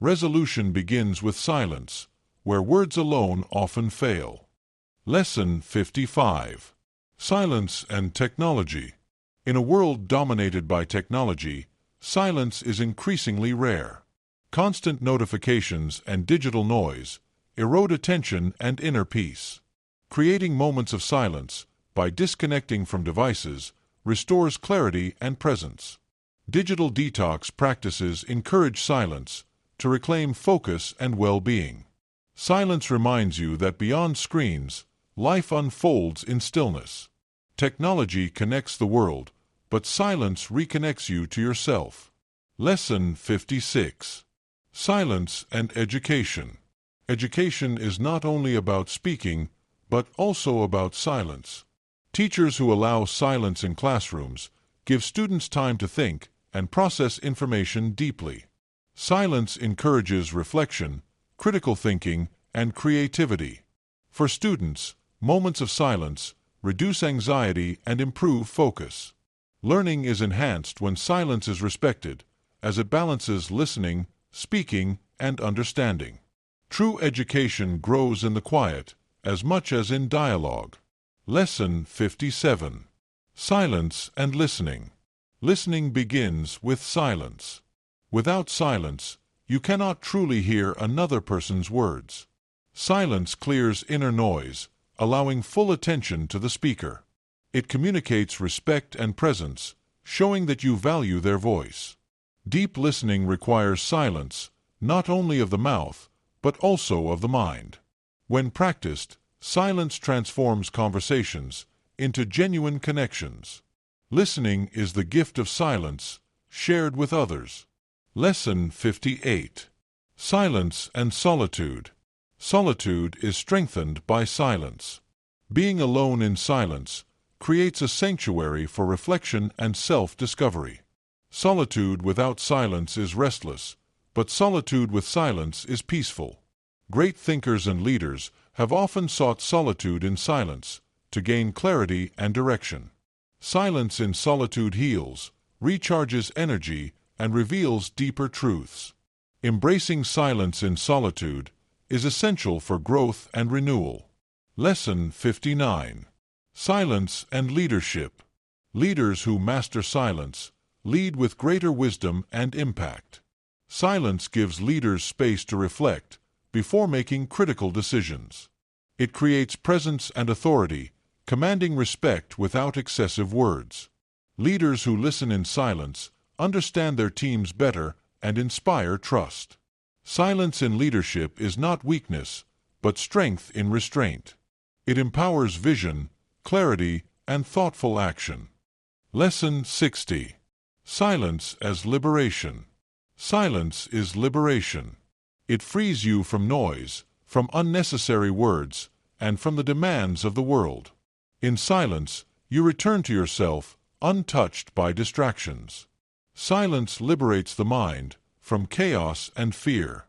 Resolution begins with silence, where words alone often fail. Lesson 55. Silence and Technology. In a world dominated by technology, silence is increasingly rare. Constant notifications and digital noise erode attention and inner peace. Creating moments of silence by disconnecting from devices restores clarity and presence. Digital detox practices encourage silence to reclaim focus and well-being. Silence reminds you that beyond screens, life unfolds in stillness. Technology connects the world, but silence reconnects you to yourself. Lesson 56. Silence and Education. Education is not only about speaking, but also about silence. Teachers who allow silence in classrooms give students time to think and process information deeply. Silence encourages reflection, critical thinking, and creativity. For students, moments of silence reduce anxiety and improve focus. Learning is enhanced when silence is respected, as it balances listening, speaking, and understanding. True education grows in the quiet as much as in dialogue. Lesson 57. Silence and listening. Listening begins with silence. Without silence, you cannot truly hear another person's words. Silence clears inner noise, allowing full attention to the speaker. It communicates respect and presence, showing that you value their voice. Deep listening requires silence, not only of the mouth, but also of the mind. When practiced, silence transforms conversations into genuine connections. Listening is the gift of silence, shared with others. Lesson 58. Silence and solitude. Solitude is strengthened by silence. Being alone in silence creates a sanctuary for reflection and self-discovery. Solitude without silence is restless, but solitude with silence is peaceful. Great thinkers and leaders have often sought solitude in silence to gain clarity and direction. Silence in solitude heals, recharges energy, and reveals deeper truths. Embracing silence in solitude is essential for growth and renewal. Lesson 59. Silence and leadership. Leaders who master silence lead with greater wisdom and impact. Silence gives leaders space to reflect before making critical decisions. It creates presence and authority, commanding respect without excessive words. Leaders who listen in silence understand their teams better and inspire trust. Silence in leadership is not weakness, but strength in restraint. It empowers vision, clarity, and thoughtful action. Lesson 60. Silence as liberation. Silence is liberation. It frees you from noise, from unnecessary words, and from the demands of the world. In silence, you return to yourself, untouched by distractions. Silence liberates the mind from chaos and fear.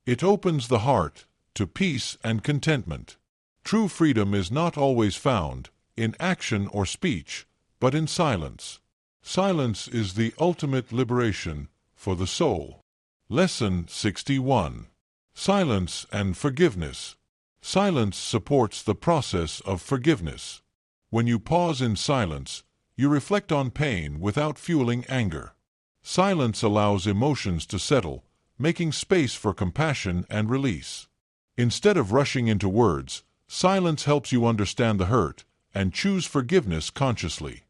It opens the heart to peace and contentment. True freedom is not always found in action or speech, but in silence. Silence is the ultimate liberation for the soul. Lesson 61. Silence and forgiveness. Silence supports the process of forgiveness. When you pause in silence, you reflect on pain without fueling anger. Silence allows emotions to settle, making space for compassion and release. Instead of rushing into words, silence helps you understand the hurt and choose forgiveness consciously.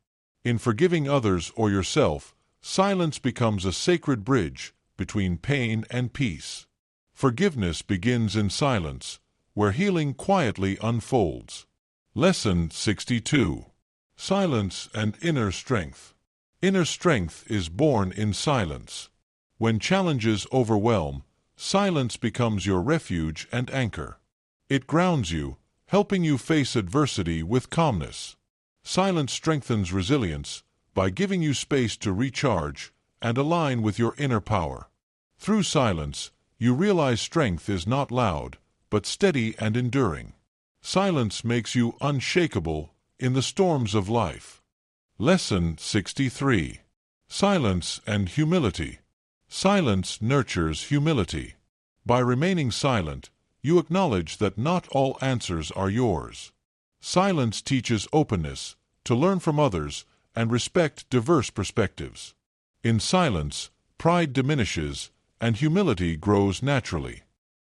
In forgiving others or yourself, silence becomes a sacred bridge between pain and peace. Forgiveness begins in silence, where healing quietly unfolds. Lesson 62. Silence and inner strength. Inner strength is born in silence. When challenges overwhelm, silence becomes your refuge and anchor. It grounds you, helping you face adversity with calmness. Silence strengthens resilience by giving you space to recharge and align with your inner power. Through silence, you realize strength is not loud, but steady and enduring. Silence makes you unshakable in the storms of life. Lesson 63. Silence and humility. Silence nurtures humility. By remaining silent, you acknowledge that not all answers are yours. Silence teaches openness, to learn from others, and respect diverse perspectives. In silence, pride diminishes, and humility grows naturally.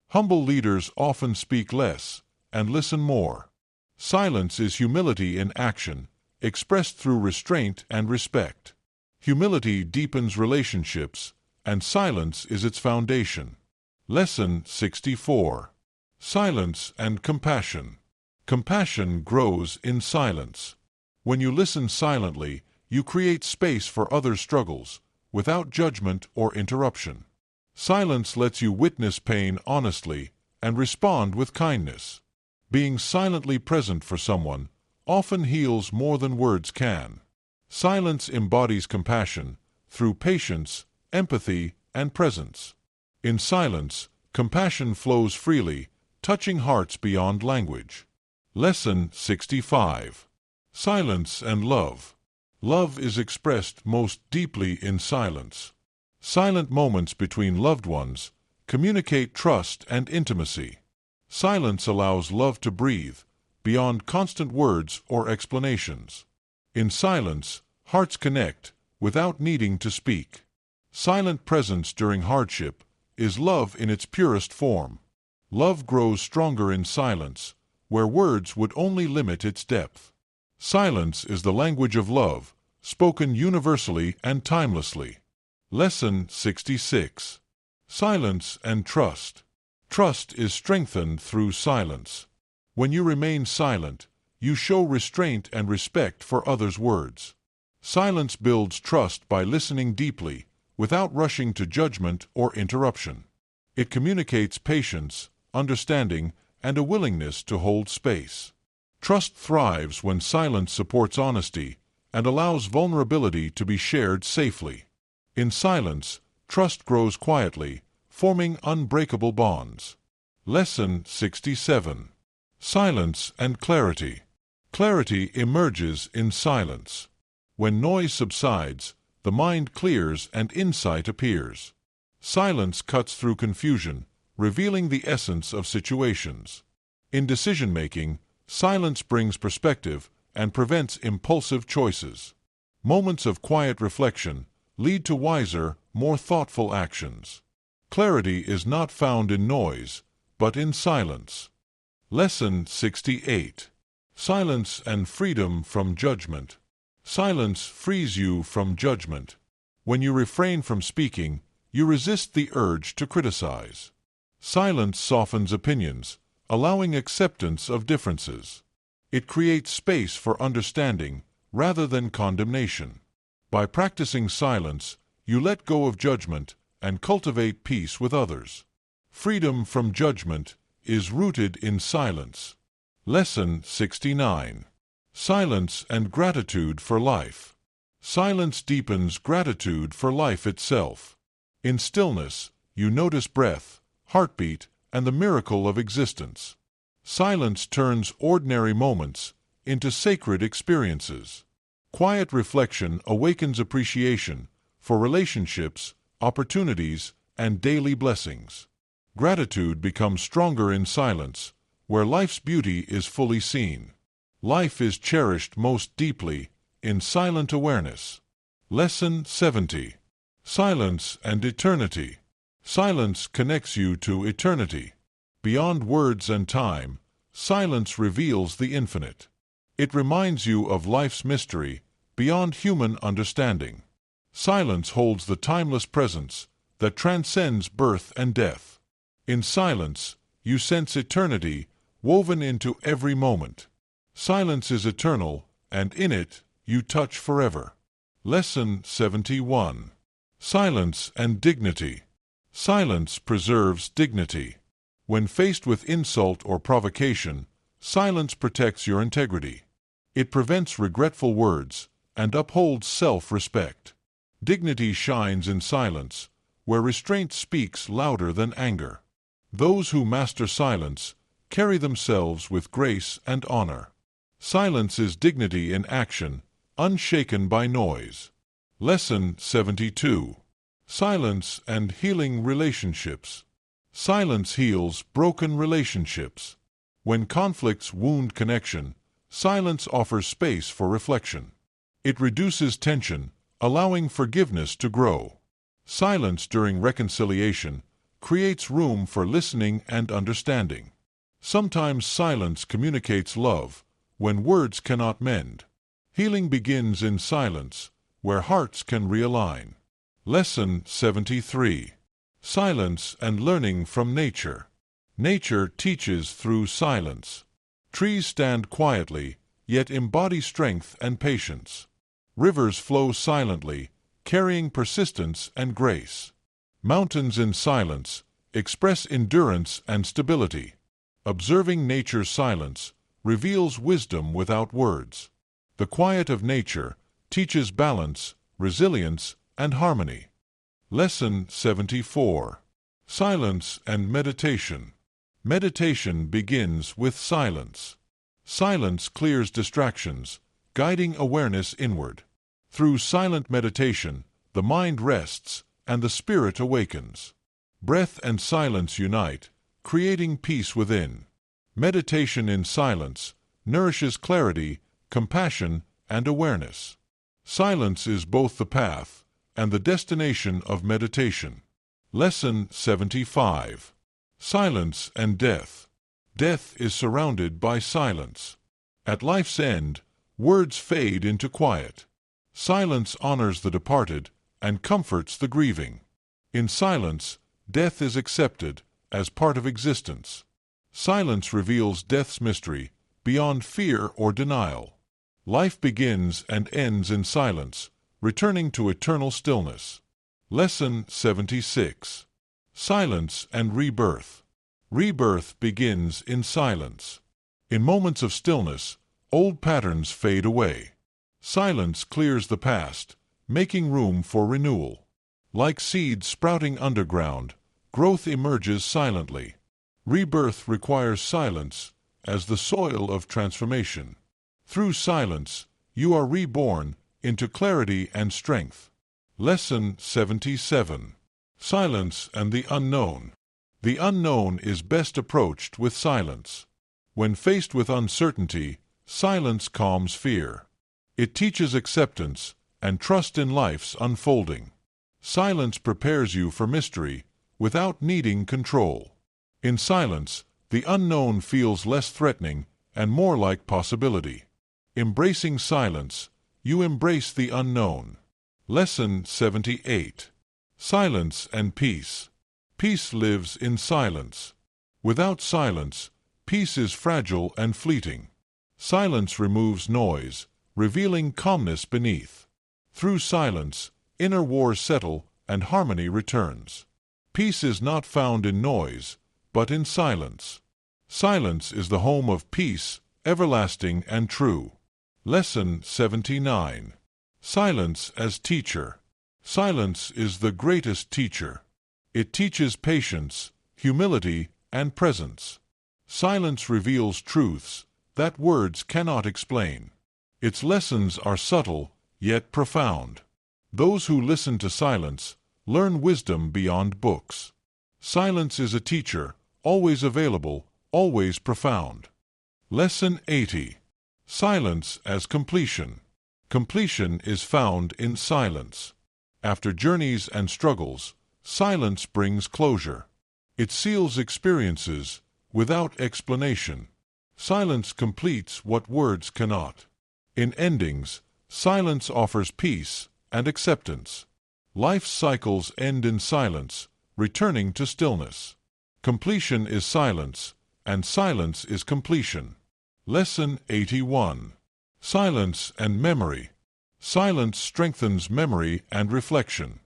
Humble leaders often speak less and listen more. Silence is humility in action, expressed through restraint and respect. Humility deepens relationships, and silence is its foundation. Lesson 64. Silence and compassion. Compassion grows in silence. When you listen silently, you create space for others' struggles, without judgment or interruption. Silence lets you witness pain honestly and respond with kindness. Being silently present for someone often heals more than words can. Silence embodies compassion through patience, empathy, and presence. In silence, compassion flows freely, touching hearts beyond language. Lesson 65. Silence and Love. Love is expressed most deeply in silence. Silent moments between loved ones communicate trust and intimacy. Silence allows love to breathe, beyond constant words or explanations. In silence, hearts connect, without needing to speak. Silent presence during hardship is love in its purest form. Love grows stronger in silence, where words would only limit its depth. Silence is the language of love, spoken universally and timelessly. Lesson 66. Silence and Trust. Trust is strengthened through silence. When you remain silent, you show restraint and respect for others' words. Silence builds trust by listening deeply, without rushing to judgment or interruption. It communicates patience, understanding, and a willingness to hold space. Trust thrives when silence supports honesty and allows vulnerability to be shared safely. In silence, trust grows quietly, forming unbreakable bonds. Lesson 67. Silence and Clarity. Clarity emerges in silence. When noise subsides, the mind clears and insight appears. Silence cuts through confusion, revealing the essence of situations. In decision-making, silence brings perspective and prevents impulsive choices. Moments of quiet reflection lead to wiser, more thoughtful actions. Clarity is not found in noise, but in silence. Lesson 68. Silence and Freedom from Judgment. Silence frees you from judgment. When you refrain from speaking, you resist the urge to criticize. Silence softens opinions, allowing acceptance of differences. It creates space for understanding rather than condemnation. By practicing silence, you let go of judgment and cultivate peace with others. Freedom from judgment is rooted in silence. Lesson 69. Silence and Gratitude for Life. Silence deepens gratitude for life itself. In stillness, you notice breath, heartbeat, and the miracle of existence. Silence turns ordinary moments into sacred experiences. Quiet reflection awakens appreciation for relationships, opportunities, and daily blessings. Gratitude becomes stronger in silence, where life's beauty is fully seen. Life is cherished most deeply in silent awareness. Lesson 70. Silence and Eternity. Silence connects you to eternity. Beyond words and time, silence reveals the infinite. It reminds you of life's mystery, beyond human understanding. Silence holds the timeless presence that transcends birth and death. In silence, you sense eternity woven into every moment. Silence is eternal, and in it, you touch forever. Lesson 71. Silence and Dignity. Silence preserves dignity. When faced with insult or provocation, silence protects your integrity. It prevents regretful words and upholds self-respect. Dignity shines in silence, where restraint speaks louder than anger. Those who master silence carry themselves with grace and honor. Silence is dignity in action, unshaken by noise. Lesson 72. Silence and Healing Relationships. Silence heals broken relationships. When conflicts wound connection, silence offers space for reflection. It reduces tension, allowing forgiveness to grow. Silence during reconciliation creates room for listening and understanding. Sometimes silence communicates love when words cannot mend. Healing begins in silence, where hearts can realign. Lesson 73. Silence and Learning from Nature. Nature teaches through silence. Trees stand quietly, yet embody strength and patience. Rivers flow silently, carrying persistence and grace. Mountains in silence express endurance and stability. Observing nature's silence reveals wisdom without words. The quiet of nature teaches balance, resilience, and harmony. Lesson 74. Silence and Meditation. Meditation begins with silence. Silence clears distractions, guiding awareness inward. Through silent meditation, the mind rests and the spirit awakens. Breath and silence unite, creating peace within. Meditation in silence nourishes clarity, compassion, and awareness. Silence is both the path and the destination of meditation. Lesson 75. Silence and Death. Death is surrounded by silence. At life's end, words fade into quiet. Silence honors the departed and comforts the grieving. In silence, death is accepted as part of existence. Silence reveals death's mystery beyond fear or denial. Life begins and ends in silence, returning to eternal stillness. Lesson 76. Silence and Rebirth. Rebirth begins in silence. In moments of stillness, old patterns fade away. Silence clears the past, making room for renewal. Like seeds sprouting underground, growth emerges silently. Rebirth requires silence as the soil of transformation. Through silence, you are reborn into clarity and strength. Lesson 77. Silence and the Unknown. The unknown is best approached with silence. When faced with uncertainty, silence calms fear. It teaches acceptance and trust in life's unfolding. Silence prepares you for mystery without needing control. In silence, the unknown feels less threatening and more like possibility. Embracing silence, you embrace the unknown. Lesson 78. Silence and Peace. Peace lives in silence. Without silence, peace is fragile and fleeting. Silence removes noise, revealing calmness beneath. Through silence, inner wars settle and harmony returns. Peace is not found in noise, but in silence. Silence is the home of peace, everlasting and true. Lesson 79. Silence as Teacher. Silence is the greatest teacher. It teaches patience, humility, and presence. Silence reveals truths that words cannot explain. Its lessons are subtle, yet profound. Those who listen to silence learn wisdom beyond books. Silence is a teacher, always available, always profound. Lesson 80. Silence as Completion. Completion is found in silence. After journeys and struggles, silence brings closure. It seals experiences without explanation. Silence completes what words cannot. In endings, silence offers peace and acceptance. Life's cycles end in silence, returning to stillness. Completion is silence, and silence is completion. Lesson 81. Silence and Memory. Silence strengthens memory and reflection.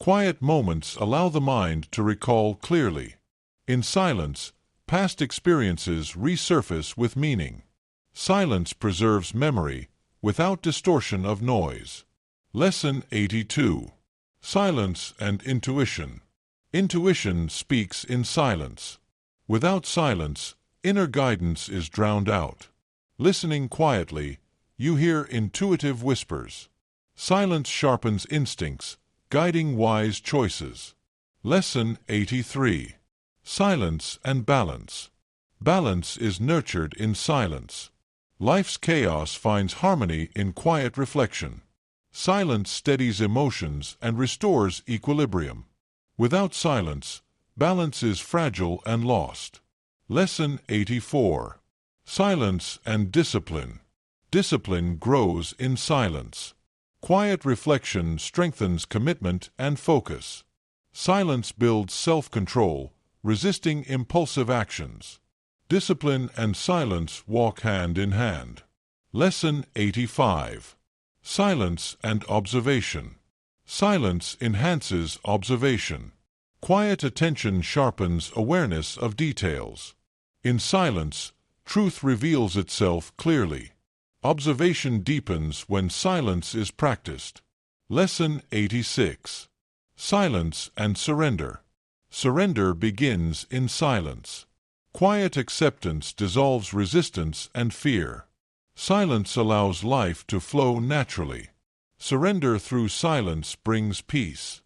Quiet moments allow the mind to recall clearly. In silence, past experiences resurface with meaning. Silence preserves memory without distortion of noise. Lesson 82. Silence and Intuition. Intuition speaks in silence. Without silence, inner guidance is drowned out. Listening quietly, you hear intuitive whispers. Silence sharpens instincts, guiding wise choices. Lesson 83. Silence and Balance. Balance is nurtured in silence. Life's chaos finds harmony in quiet reflection. Silence steadies emotions and restores equilibrium. Without silence, balance is fragile and lost. Lesson 84. Silence and Discipline. Discipline grows in silence. Quiet reflection strengthens commitment and focus. Silence builds self-control, resisting impulsive actions. Discipline and silence walk hand in hand. Lesson 85. Silence and Observation. Silence enhances observation. Quiet attention sharpens awareness of details. In silence, truth reveals itself clearly. Observation deepens when silence is practiced. Lesson 86. Silence and Surrender. Surrender begins in silence. Quiet acceptance dissolves resistance and fear. Silence allows life to flow naturally. Surrender through silence brings peace.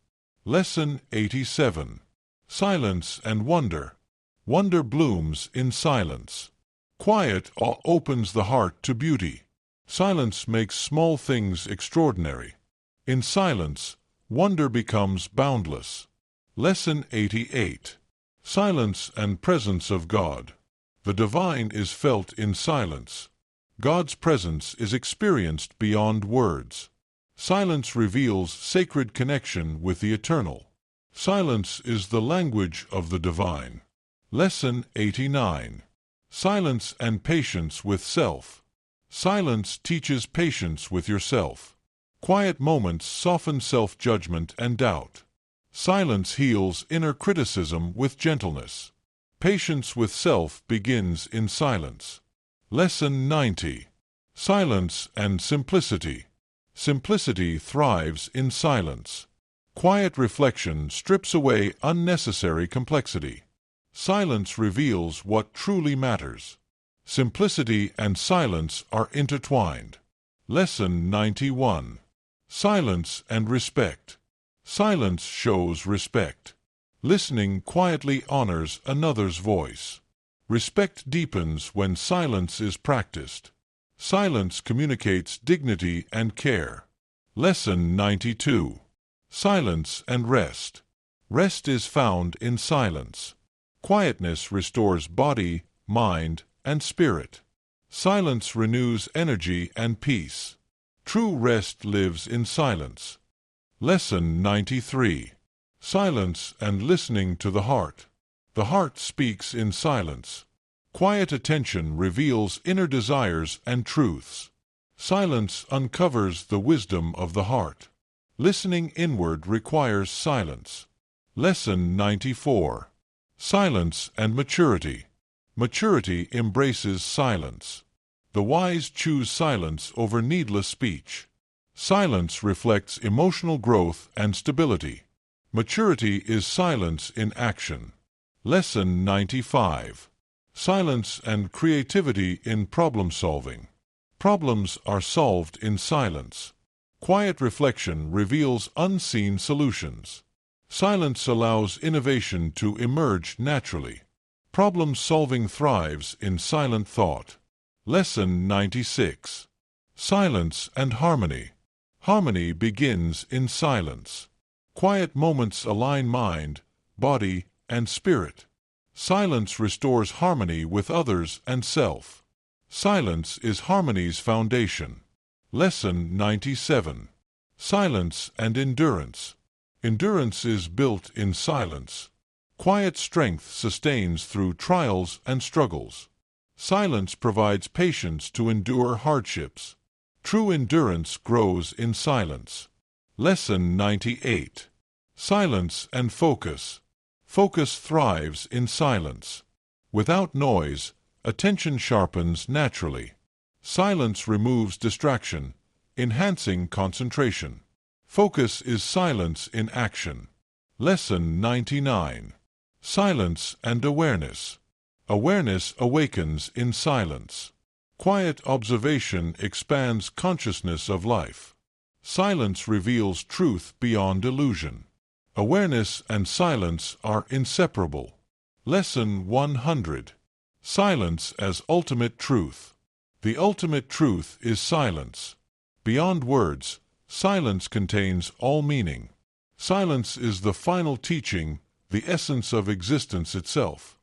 Lesson 87. Silence and Wonder. Wonder blooms in silence. Quiet opens the heart to beauty. Silence makes small things extraordinary. In silence, wonder becomes boundless. Lesson 88. Silence and Presence of God. The divine is felt in silence. God's presence is experienced beyond words. Silence reveals sacred connection with the eternal. Silence is the language of the divine. Lesson 89. Silence and Patience with Self. Silence teaches patience with yourself. Quiet moments soften self-judgment and doubt. Silence heals inner criticism with gentleness. Patience with self begins in silence. Lesson 90. Silence and Simplicity. Simplicity thrives in silence. Quiet reflection strips away unnecessary complexity. Silence reveals what truly matters. Simplicity and silence are intertwined. Lesson 91. Silence and Respect. Silence shows respect. Listening quietly honors another's voice. Respect deepens when silence is practiced. Silence communicates dignity and care. Lesson 92. Silence and Rest. Rest is found in silence. Quietness restores body, mind, and spirit. Silence renews energy and peace. True rest lives in silence. Lesson 93. Silence and Listening to the Heart. The heart speaks in silence. Quiet attention reveals inner desires and truths. Silence uncovers the wisdom of the heart. Listening inward requires silence. Lesson 94. Silence and Maturity. Maturity embraces silence. The wise choose silence over needless speech. Silence reflects emotional growth and stability. Maturity is silence in action. Lesson 95. Silence and Creativity in Problem-Solving. Problems are solved in silence. Quiet reflection reveals unseen solutions. Silence allows innovation to emerge naturally. Problem-solving thrives in silent thought. Lesson 96. Silence and Harmony. Harmony begins in silence. Quiet moments align mind, body, and spirit. Silence restores harmony with others and self. Silence is harmony's foundation. Lesson 97. Silence and Endurance. Endurance is built in silence. Quiet strength sustains through trials and struggles. Silence provides patience to endure hardships. True endurance grows in silence. Lesson 98. Silence and Focus. Focus thrives in silence. Without noise, attention sharpens naturally. Silence removes distraction, enhancing concentration. Focus is silence in action. Lesson 99. Silence and Awareness. Awareness awakens in silence. Quiet observation expands consciousness of life. Silence reveals truth beyond illusion. Awareness and silence are inseparable. Lesson 100. Silence as Ultimate Truth. The ultimate truth is silence. Beyond words, silence contains all meaning. Silence is the final teaching, the essence of existence itself.